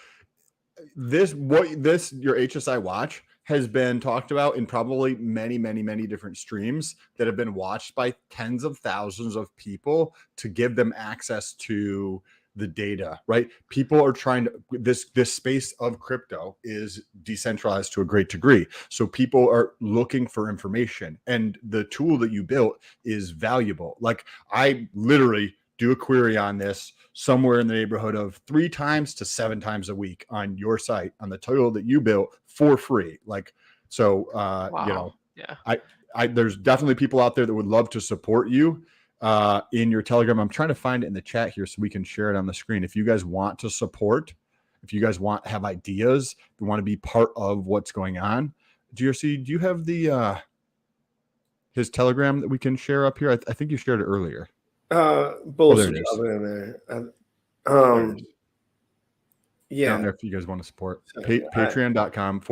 this. Your HSIWatch has been talked about in probably many, many, many different streams that have been watched by tens of thousands of people to give them access to the data, right? People are trying to, this space of crypto is decentralized to a great degree. So people are looking for information, and the tool that you built is valuable. Like I literally do a query on this, somewhere in the neighborhood of 3 times to 7 times a week on your site on the total that you built for free. Like, so, you know, Yeah. there's definitely people out there that would love to support you in your Telegram. I'm trying to find it in the chat here so we can share it on the screen. If you guys want to support, if you guys have ideas, if you want to be part of what's going on, GRC, do you have the his Telegram that we can share up here? I think you shared it earlier. Both there it is. in there. Yeah. Down there if you guys want to support. So, Patreon.com /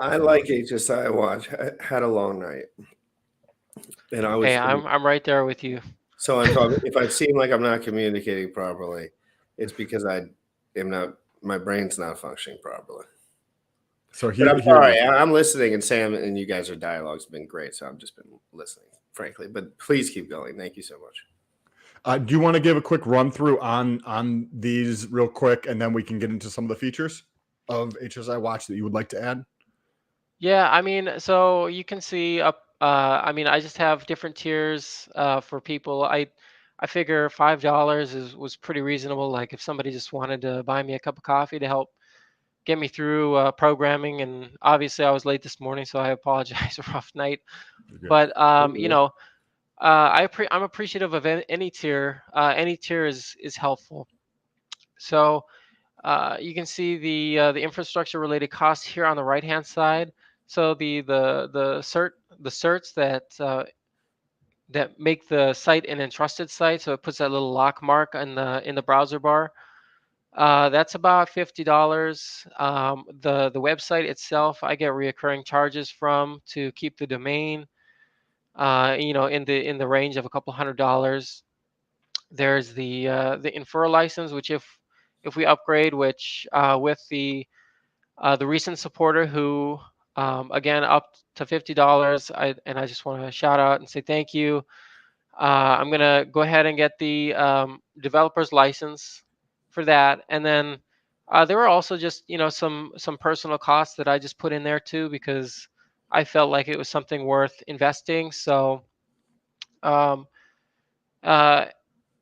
I like HSIWatch. I had a long night. And I was Hey, I'm right there with you. So I'm talking, if I seem like I'm not communicating properly, it's because my brain's not functioning properly. So but I'm sorry, I'm listening, and Sam and you guys' dialogue's been great, so I've just been listening, frankly. But please keep going. Thank you so much. Do you want to give a quick run through on these real quick, and then we can get into some of the features of HSIWatch that you would like to add? Yeah, I mean, so you can see up. I mean, I just have different tiers for people. I figure $5 was pretty reasonable. Like if somebody just wanted to buy me a cup of coffee to help get me through programming, and obviously I was late this morning, so I apologize. A rough night, but you know, I'm appreciative of any tier. Any tier is helpful. So you can see the infrastructure related costs here on the right hand side. So the certs that make the site an entrusted site. So it puts that little lock mark in the browser bar. That's about $50. The website itself, I get reoccurring charges from to keep the domain, you know, in the range of a couple $100. There's the infer license, which if we upgrade, which with the recent supporter who again up to $50, I just want to shout out and say thank you. I'm gonna go ahead and get the developer's license for that, and then there were also just, you know, some personal costs that I just put in there too, because I felt like it was something worth investing. So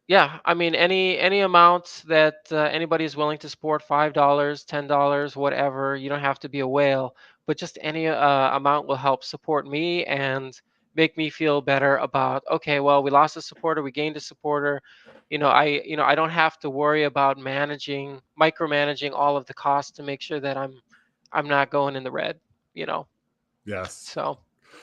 yeah, I mean, any amount that anybody is willing to support, $5, $10, whatever. You don't have to be a whale, but just any amount will help support me and make me feel better about, okay, well, we lost a supporter, we gained a supporter. You know, I don't have to worry about micromanaging all of the costs to make sure that I'm not going in the red. You know. Yes.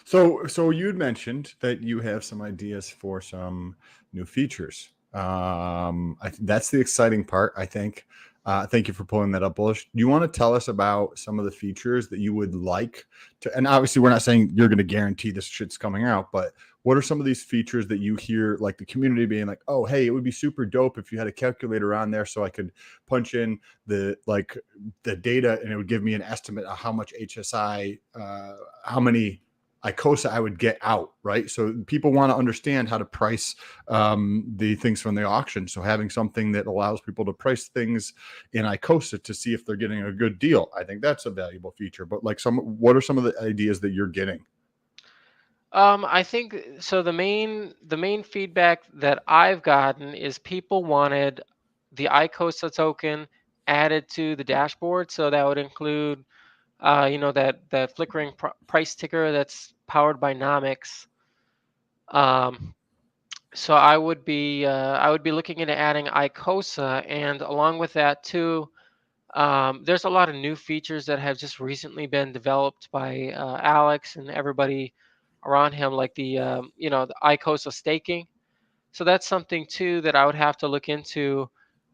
So you'd mentioned that you have some ideas for some new features. That's the exciting part, I think. Thank you for pulling that up, Bullish. Do you want to tell us about some of the features that you would like to, and obviously we're not saying you're going to guarantee this shit's coming out, but what are some of these features that you hear like the community being like, oh, hey, it would be super dope if you had a calculator on there so I could punch in the data and it would give me an estimate of how much HSI, how many ICOSA I would get out, right? So people want to understand how to price the things from the auction. So having something that allows people to price things in ICOSA to see if they're getting a good deal, I think that's a valuable feature. But like, what are some of the ideas that you're getting? I think so. The main feedback that I've gotten is people wanted the ICOSA token added to the dashboard. So that would include you know, that flickering price ticker that's powered by Nomics. So I would be looking into adding ICOSA, and along with that too, there's a lot of new features that have just recently been developed by Alex and everybody around him, like the you know, the ICOSA staking. So that's something too that I would have to look into.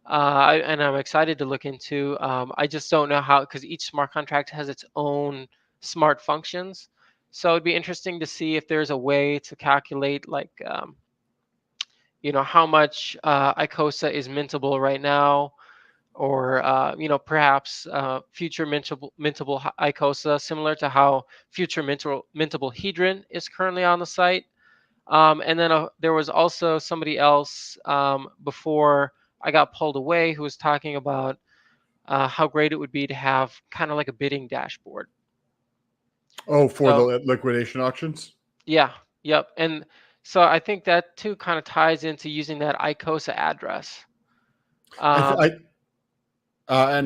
And I'm excited to look into. I just don't know how, because each smart contract has its own smart functions. So it'd be interesting to see if there's a way to calculate, like, you know, how much ICOSA is mintable right now, or you know, perhaps future mintable ICOSA, similar to how future mintable Hedron is currently on the site. And then there was also somebody else before I got pulled away who was talking about how great it would be to have kind of like a bidding dashboard. Oh, for the liquidation auctions? Yeah, yep. And so I think that too kind of ties into using that ICOSA address. An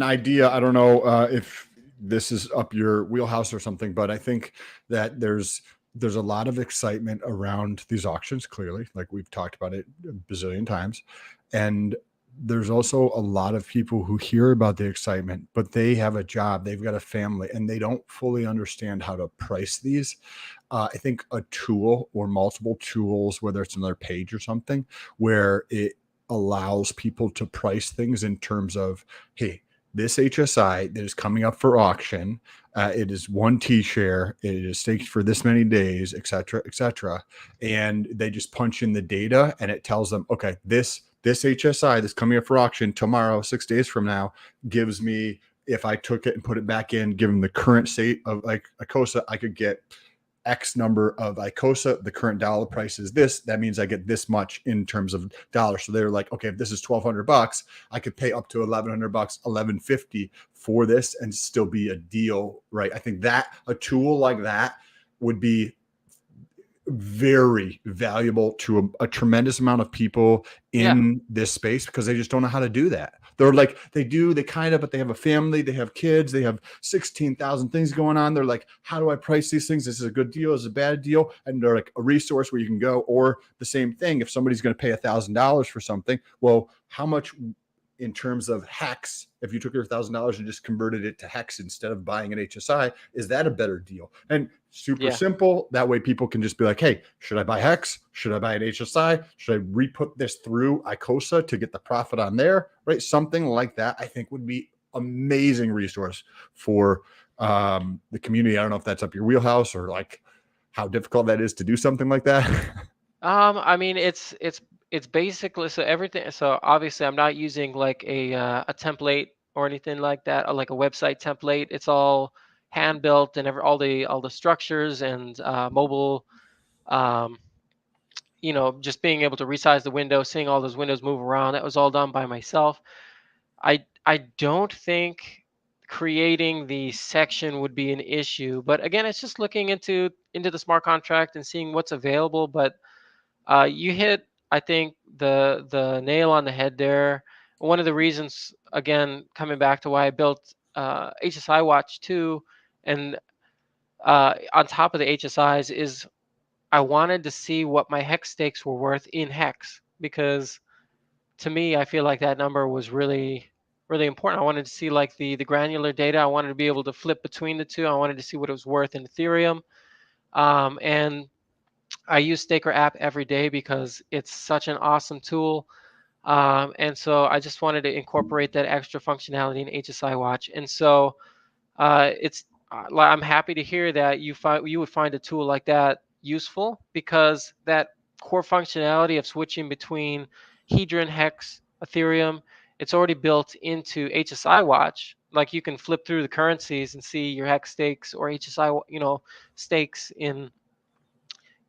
idea. I don't know if this is up your wheelhouse or something, but I think that there's a lot of excitement around these auctions. Clearly, like we've talked about it a bazillion times, and there's also a lot of people who hear about the excitement, but they have a job, they've got a family, and they don't fully understand how to price these. I think a tool or multiple tools, whether it's another page or something, where it allows people to price things in terms of, hey, this HSI that is coming up for auction, it is 1 T share, it is staked for this many days, et cetera, and they just punch in the data and it tells them, okay, this HSI that's coming up for auction tomorrow, 6 days from now, gives me, if I took it and put it back in, given the current state of like ICOSA, I could get X number of ICOSA. The current dollar price is this. That means I get this much in terms of dollars. So they're like, okay, if this is $1,200, I could pay up to $1,100, $1,150 for this and still be a deal, right? I think that a tool like that would be very valuable to a tremendous amount of people in this space, because they just don't know how to do that. They're like, they kind of, but they have a family, they have kids, they have 16,000 things going on. They're like, how do I price these things? This is a good deal, is a bad deal? And they're like a resource where you can go. Or the same thing, if somebody's going to pay $1,000 for something, well, how much in terms of HEX, if you took your $1,000 and just converted it to HEX instead of buying an HSI, is that a better deal? And super simple. That way people can just be like, hey, should I buy HEX? Should I buy an HSI? Should I re-put this through ICOSA to get the profit on there? Right? Something like that, I think, would be amazing resource for the community. I don't know if that's up your wheelhouse or like how difficult that is to do something like that. I mean, it's basically, so everything. So obviously, I'm not using like a template or anything like that, or like a website template. It's all hand built, and all the structures and mobile. Just being able to resize the window, seeing all those windows move around. That was all done by myself. I don't think creating the section would be an issue, but again, it's just looking into the smart contract and seeing what's available. But you hit, I think, the nail on the head there. One of the reasons, again, coming back to why I built HSIWatch 2, and on top of the HSIs, is I wanted to see what my HEX stakes were worth in HEX, because to me, I feel like that number was really, really important. I wanted to see like the granular data. I wanted to be able to flip between the two. I wanted to see what it was worth in Ethereum. And I use Staker app every day because it's such an awesome tool. And so I just wanted to incorporate that extra functionality in HSIWatch. And so I'm happy to hear that you would find a tool like that useful, because that core functionality of switching between Hedron, HEX, Ethereum, it's already built into HSIWatch. Like you can flip through the currencies and see your HEX stakes or HSI, stakes in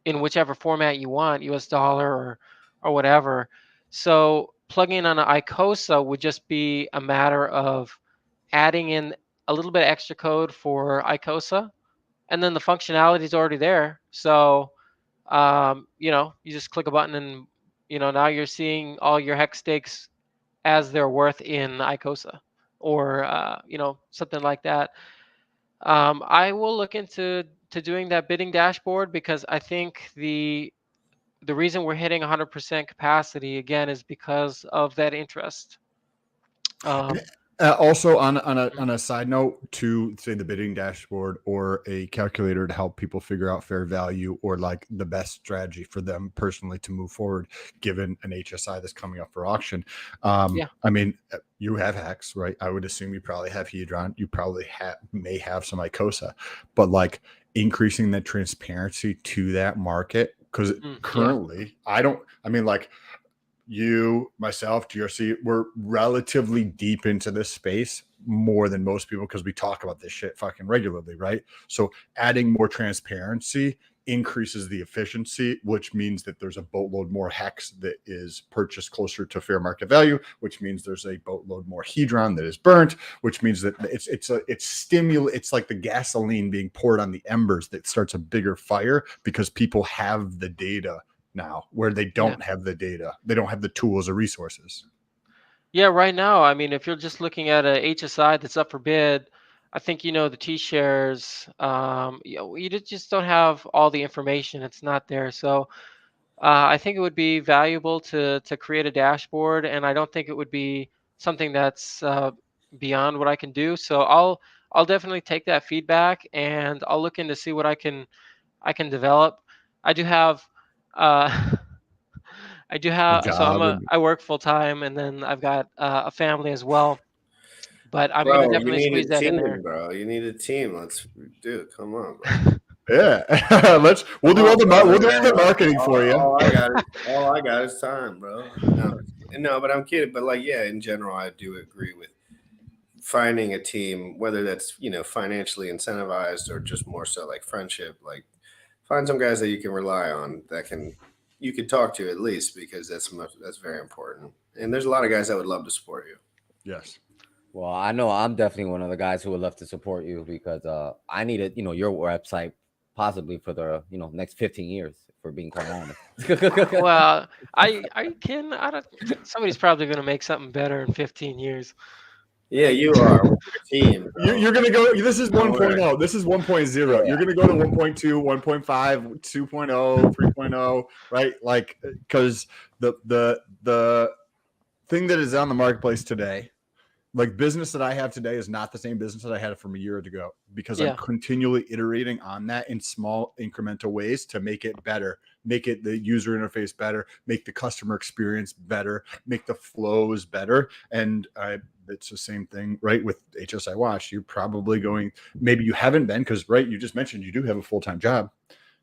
whichever format you want, US dollar or whatever. So plugging on an ICOSA would just be a matter of adding in a little bit of extra code for ICOSA, and then the functionality is already there. So, you just click a button and, now you're seeing all your HEX stakes as they're worth in ICOSA, or, something like that. I will look into doing that bidding dashboard, because I think the reason we're hitting 100% capacity again is because of that interest. Also, on a side note, to say the bidding dashboard or a calculator to help people figure out fair value or like the best strategy for them personally to move forward, given an HSI that's coming up for auction. I mean, you have HEX, right? I would assume you probably have Hedron. You probably may have some ICOSA, but like increasing the transparency to that market, because currently you, myself, GRC, we're relatively deep into this space more than most people, because we talk about this shit fucking regularly, right? So adding more transparency increases the efficiency, which means that there's a boatload more HEX that is purchased closer to fair market value, which means there's a boatload more Hedron that is burnt, which means that it's like the gasoline being poured on the embers that starts a bigger fire, because people have the data now where they don't have the data. They don't have the tools or resources. Yeah, right now, I mean, if you're just looking at a HSI that's up for bid, I think the T shares. Just don't have all the information. It's not there. So I think it would be valuable to create a dashboard, and I don't think it would be something that's beyond what I can do. So I'll definitely take that feedback, and I'll look into see what I can develop. I do have uh, I do A have so job. I work full time, and then I've got a family as well. But I'm gonna Bro, you definitely need squeeze a that in team, there. bro. You need a team. Let's do it. Come on, bro. Yeah. We'll do all the marketing for you. All I got is time, bro. No, but I'm kidding. But like, yeah, in general, I do agree with finding a team, whether that's financially incentivized or just more so like friendship. Like, find some guys that you can rely on that you can talk to at least, because that's very important. And there's a lot of guys that would love to support you. Yes. Well, I know I'm definitely one of the guys who would love to support you because I needed, your website possibly for the, next 15 years, for being quite honest. Well, I don't. Somebody's probably gonna make something better in 15 years. Yeah, you are with your team. Bro. You're going to go. This is Don't worry. 1.0. This is 1.0. You're going to go to 1.2, 1.5, 2.0, 3.0, right? Like, because the thing that is on the marketplace today, like business that I have today, is not the same business that I had from a year ago, because Yeah. I'm continually iterating on that in small incremental ways to make it better, make it the user interface better, make the customer experience better, make the flows better. And it's the same thing, right? With HSIWatch, you're probably going, maybe you haven't been, because, right, you just mentioned you do have a full-time job.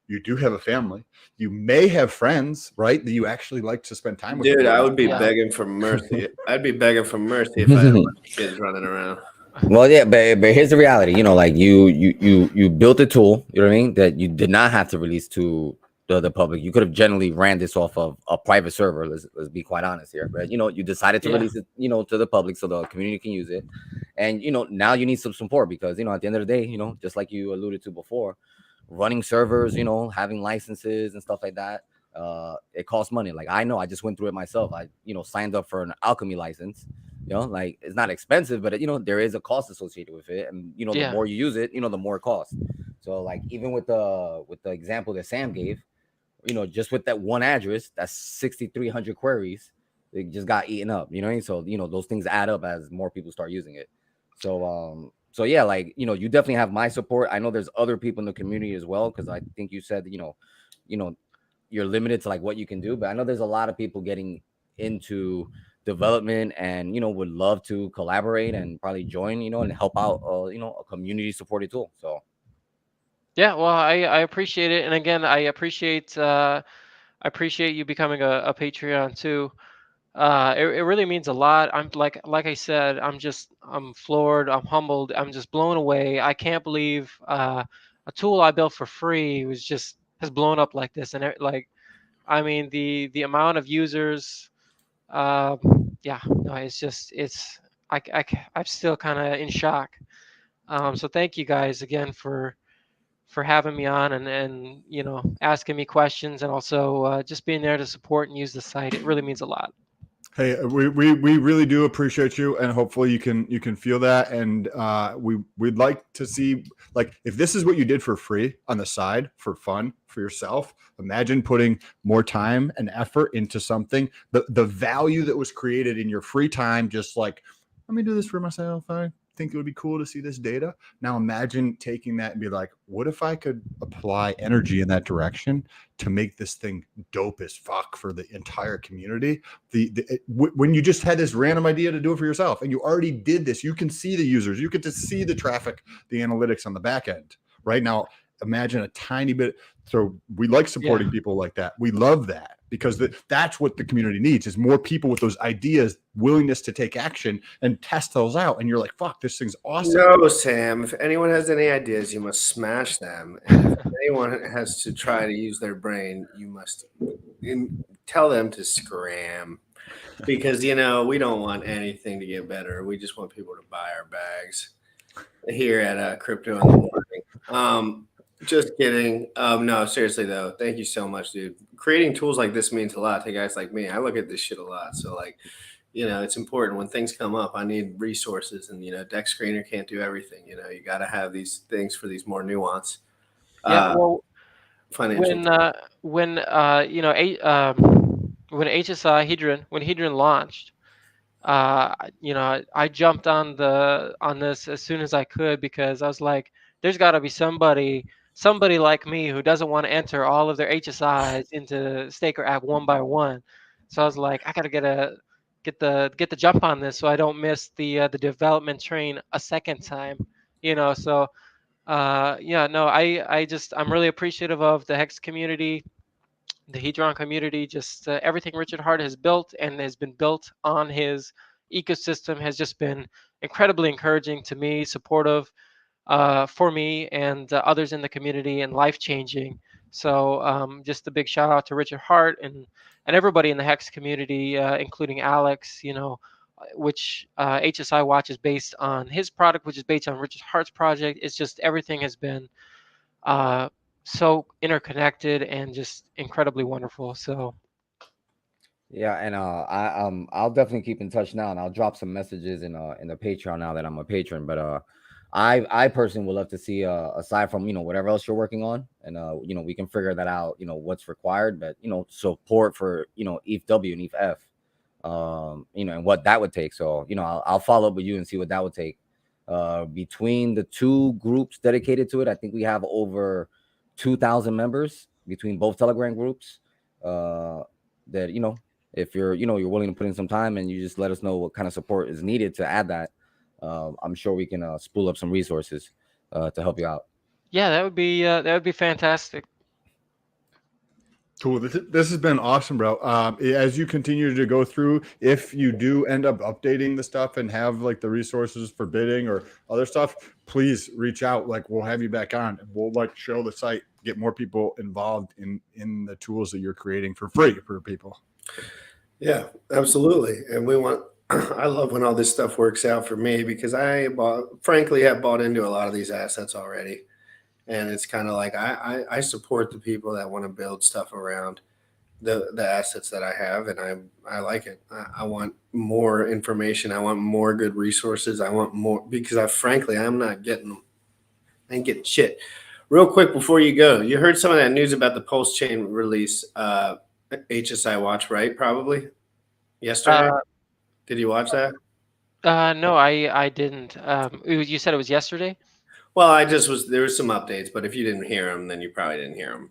You do have a family. You may have friends, right, that you actually like to spend time with. Dude, I would be Yeah. begging for mercy. I'd be begging for mercy if I had a bunch of kids running around. Well, yeah, but here's the reality. Like you built a tool, you know what I mean, that you did not have to release to the public. You could have generally ran this off of a private server. Let's be quite honest here. But you decided to release it, to the public so the community can use it. And now you need some support, because at the end of the day, just like you alluded to before, running servers, having licenses and stuff like that, it costs money. Like, I know, I just went through it myself. I signed up for an Alchemy license. Like, it's not expensive, but there is a cost associated with it, and the more you use it, the more it costs. So, like, even with the example that Sam gave, just with that one address, that's 6,300 queries. It just got eaten up. You know what I mean? So those things add up as more people start using it. So yeah, like, you definitely have my support. I know there's other people in the community as well, because I think you said you're limited to like what you can do, but I know there's a lot of people getting into development and would love to collaborate and probably join and help out a community supported tool. So Yeah, well, I appreciate it, and again, I appreciate you becoming a Patreon too. It really means a lot. I'm like I said, I'm floored, I'm humbled, I'm just blown away. I can't believe a tool I built for free has blown up like this, and I mean the amount of users. Yeah, no, I'm still kind of in shock. So thank you guys again for having me on and asking me questions, and also just being there to support and use the site. It really means a lot. Hey, we really do appreciate you, and hopefully you can feel that. And we'd like to see, like, if this is what you did for free on the side for fun for yourself, imagine putting more time and effort into something. The value that was created in your free time, just like, let me do this for myself. I think it would be cool to see this data. Now imagine taking that and be like, what if I could apply energy in that direction to make this thing dope as fuck for the entire community? When you just had this random idea to do it for yourself, and you already did this, you can see the users, you get to see the traffic, the analytics on the back end. Right now, imagine a tiny bit. So we like supporting people like that. We love that, because that's what the community needs, is more people with those ideas, willingness to take action and test those out. And you're like, fuck, this thing's awesome. No, Sam, if anyone has any ideas, you must smash them. And if anyone has to try to use their brain, you must tell them to scram, because, we don't want anything to get better. We just want people to buy our bags here at Crypto in the Morning. Just kidding. No, seriously though, thank you so much, dude. Creating tools like this means a lot to guys like me. I look at this shit a lot. So, like, it's important when things come up. I need resources, and Deck Screener can't do everything. You got to have these things for these more nuance. Yeah, well, Financial. when when HSI Hedron when Hedron launched, I jumped on this as soon as I could, because I was like, there's got to be somebody like me who doesn't want to enter all of their HSIs into Staker app one by one. So I was like, I got to get the jump on this so I don't miss the development train a second time. So yeah, no, I'm really appreciative of the Hex community, the Hedron community. Just everything Richard Heart has built and has been built on his ecosystem has just been incredibly encouraging to me, supportive for me and others in the community, and life changing. So just a big shout out to Richard Heart and everybody in the Hex community, including Alex. Which HSIWatch is based on his product, which is based on Richard Hart's project. It's just everything has been so interconnected and just incredibly wonderful. So Yeah, and I'll definitely keep in touch now, and I'll drop some messages in the Patreon now that I'm a patron. But I personally would love to see aside from whatever else you're working on, and we can figure that out, what's required, but support for ETH-W and ETH-F, and what that would take. So I'll follow up with you and see what that would take. Between the two groups dedicated to it, I think we have over 2,000 members between both Telegram groups. That if you're you're willing to put in some time, and you just let us know what kind of support is needed to add that, I'm sure we can spool up some resources to help you out. Yeah, that would be fantastic. Cool. This has been awesome, bro. As you continue to go through, if you do end up updating the stuff and have like the resources for bidding or other stuff, please reach out. Like, we'll have you back on, and we'll show the site, get more people involved in the tools that you're creating for free for people. Yeah, absolutely. And I love when all this stuff works out for me, because frankly have bought into a lot of these assets already. And it's kind of like I support the people that want to build stuff around the assets that I have, and I like it. I want more information. I want more good resources. I want more, because I'm not getting them. I ain't getting shit. Real quick before you go, you heard some of that news about the PulseChain release, HSIWatch, right? Probably yesterday. Did you watch that? No, I didn't. You said it was yesterday? Well, there was some updates, but if you didn't hear them, then you probably didn't hear them.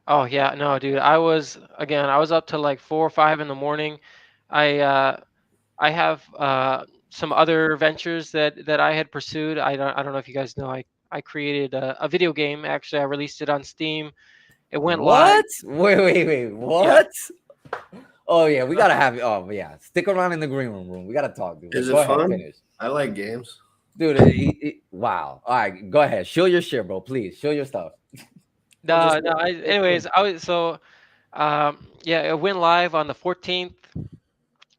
Oh yeah, no, dude. I was up to like 4 or 5 in the morning. I have some other ventures that I had pursued. I don't know if you guys know. I created a video game. Actually, I released it on Steam. It went live. Wait, what? Yeah. Oh yeah, we gotta have. Oh yeah, stick around in the green room. We gotta talk, dude. Is it fun? Finish. I like games, dude. Wow. All right, go ahead. Show your shit, bro. Please show your stuff. Anyways, it went live on the 14th,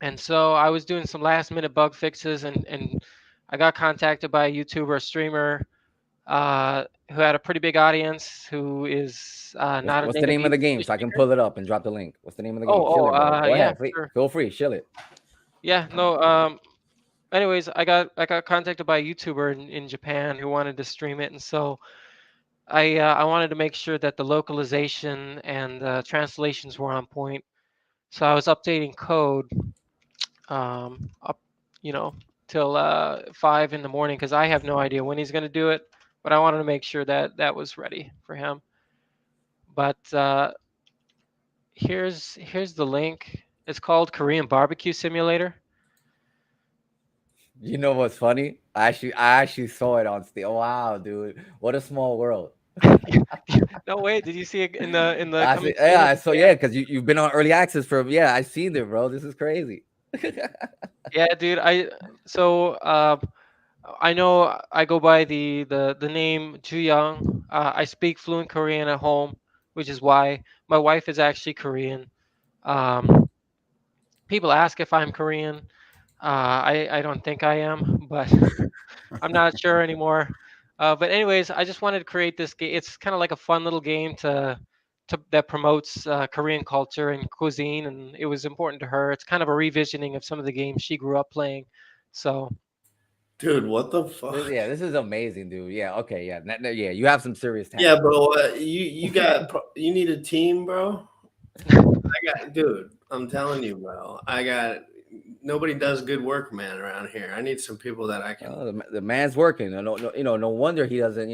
and so I was doing some last minute bug fixes, and I got contacted by a YouTuber, a streamer, who had a pretty big audience, who is not. What's the name of the game, so I can pull it up and drop the link? What's the name of the game? Go ahead. Sure. Feel free, chill it. Yeah, no. Anyways, I got contacted by a YouTuber in Japan who wanted to stream it, and so I wanted to make sure that the localization and translations were on point. So I was updating code up, till 5 in the morning, because I have no idea when he's going to do it, but I wanted to make sure that was ready for him. But here's the link. It's called Korean Barbecue Simulator. You know what's funny? I actually saw it on Steam. Oh, wow, dude! What a small world. No way! Did you see it in the? Yeah, because you've been on early access for. Yeah, I've seen it, bro. This is crazy. Yeah, dude. I know I go by the name Ju-young. I speak fluent Korean at home, which is why my wife is actually Korean. People ask if I'm Korean. I don't think I am, but I'm not sure anymore. But anyways, I just wanted to create this game. It's kind of like a fun little game to that promotes Korean culture and cuisine, and it was important to her. It's kind of a revisiting of some of the games she grew up playing. So, Dude, what the fuck? Yeah, this is amazing, dude. Yeah, okay, yeah, yeah. You have some serious talent. Yeah, bro. You need a team, bro. Dude, I'm telling you, bro. Nobody does good work, man, around here. I need some people that I can. Oh, the man's working. No wonder he doesn't.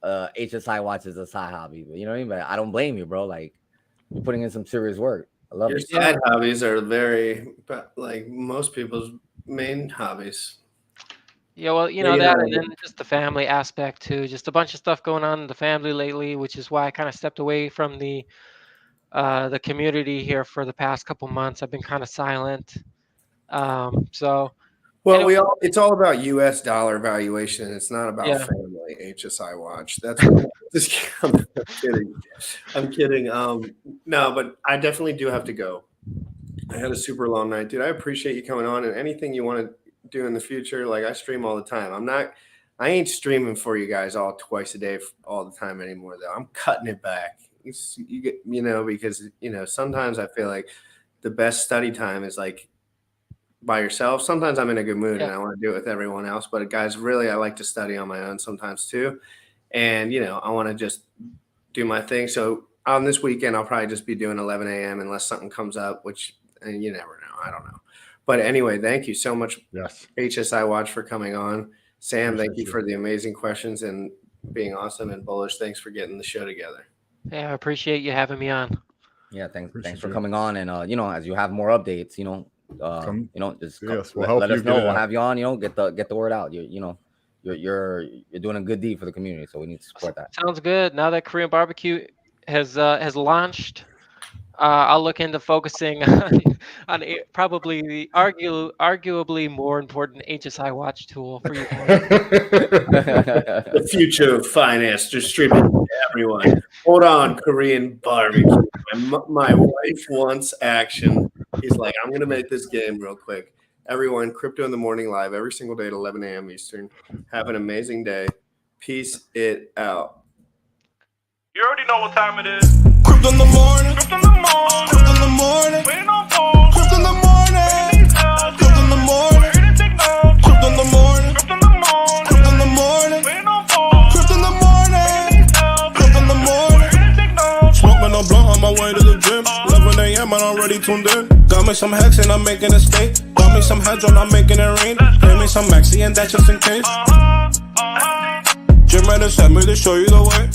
HSIWatch is a side hobby. But you know what I mean? But I don't blame you, bro. Like, you're putting in some serious work. I love Your it. side hobbies are very like most people's main hobbies. yeah, well, that, and then just the family aspect too. Just a bunch of stuff going on in the family lately, which is why I kind of stepped away from the community here for the past couple months. I've been kind of silent. So. Well, it's all about US dollar valuation. It's not about family. HSIWatch. That's I'm kidding. I'm kidding. No, but I definitely do have to go. I had a super long night, dude. I appreciate you coming on, and anything you want to do in the future. Like, I stream all the time. I ain't streaming for you guys all twice a day all the time anymore, though. I'm cutting it back. Because sometimes I feel like the best study time is like by yourself. Sometimes I'm in a good mood and I want to do it with everyone else. But guys, really, I like to study on my own sometimes too. And, I want to just do my thing. So on this weekend, I'll probably just be doing 11 a.m. unless something comes up, which you never know. I don't know. But anyway, thank you so much, HSIWatch, for coming on. Sam, thank you for the amazing questions and being awesome. And Bullish, thanks for getting the show together. Yeah, I appreciate you having me on. Yeah, thanks for coming on. And as you have more updates, just let us know. We'll have you on. Get the word out. You're doing a good deed for the community, so we need to support that. Sounds good. Now that Korean barbecue has launched, I'll look into focusing on probably the arguably more important HSIWatch tool for you guys. The future of finance, distributed to everyone. Hold on, Korean barbecue. My wife wants action. He's like, I'm going to make this game real quick. Everyone, Crypto in the Morning live every single day at 11 a.m. Eastern. Have an amazing day. Peace it out. You already know what time it is. Crypto in the morning. Crypto in the morning. Crypto in the morning. Waiting on phone. Crypto in the morning. Crypto in the morning. Crypto in the morning. Crypto in the morning. Crypto in the morning. Waiting on phone. Crypto in the morning. Crypto in the morning. Smoking a blunt on my way to the gym. 11 a.m. and I'm already tuned in. Got me some hex and I'm making a stake. Got me some heads on, I'm making it rain. Pay me some maxi and that's just in case. GymRatCrypto sent me to show you the way.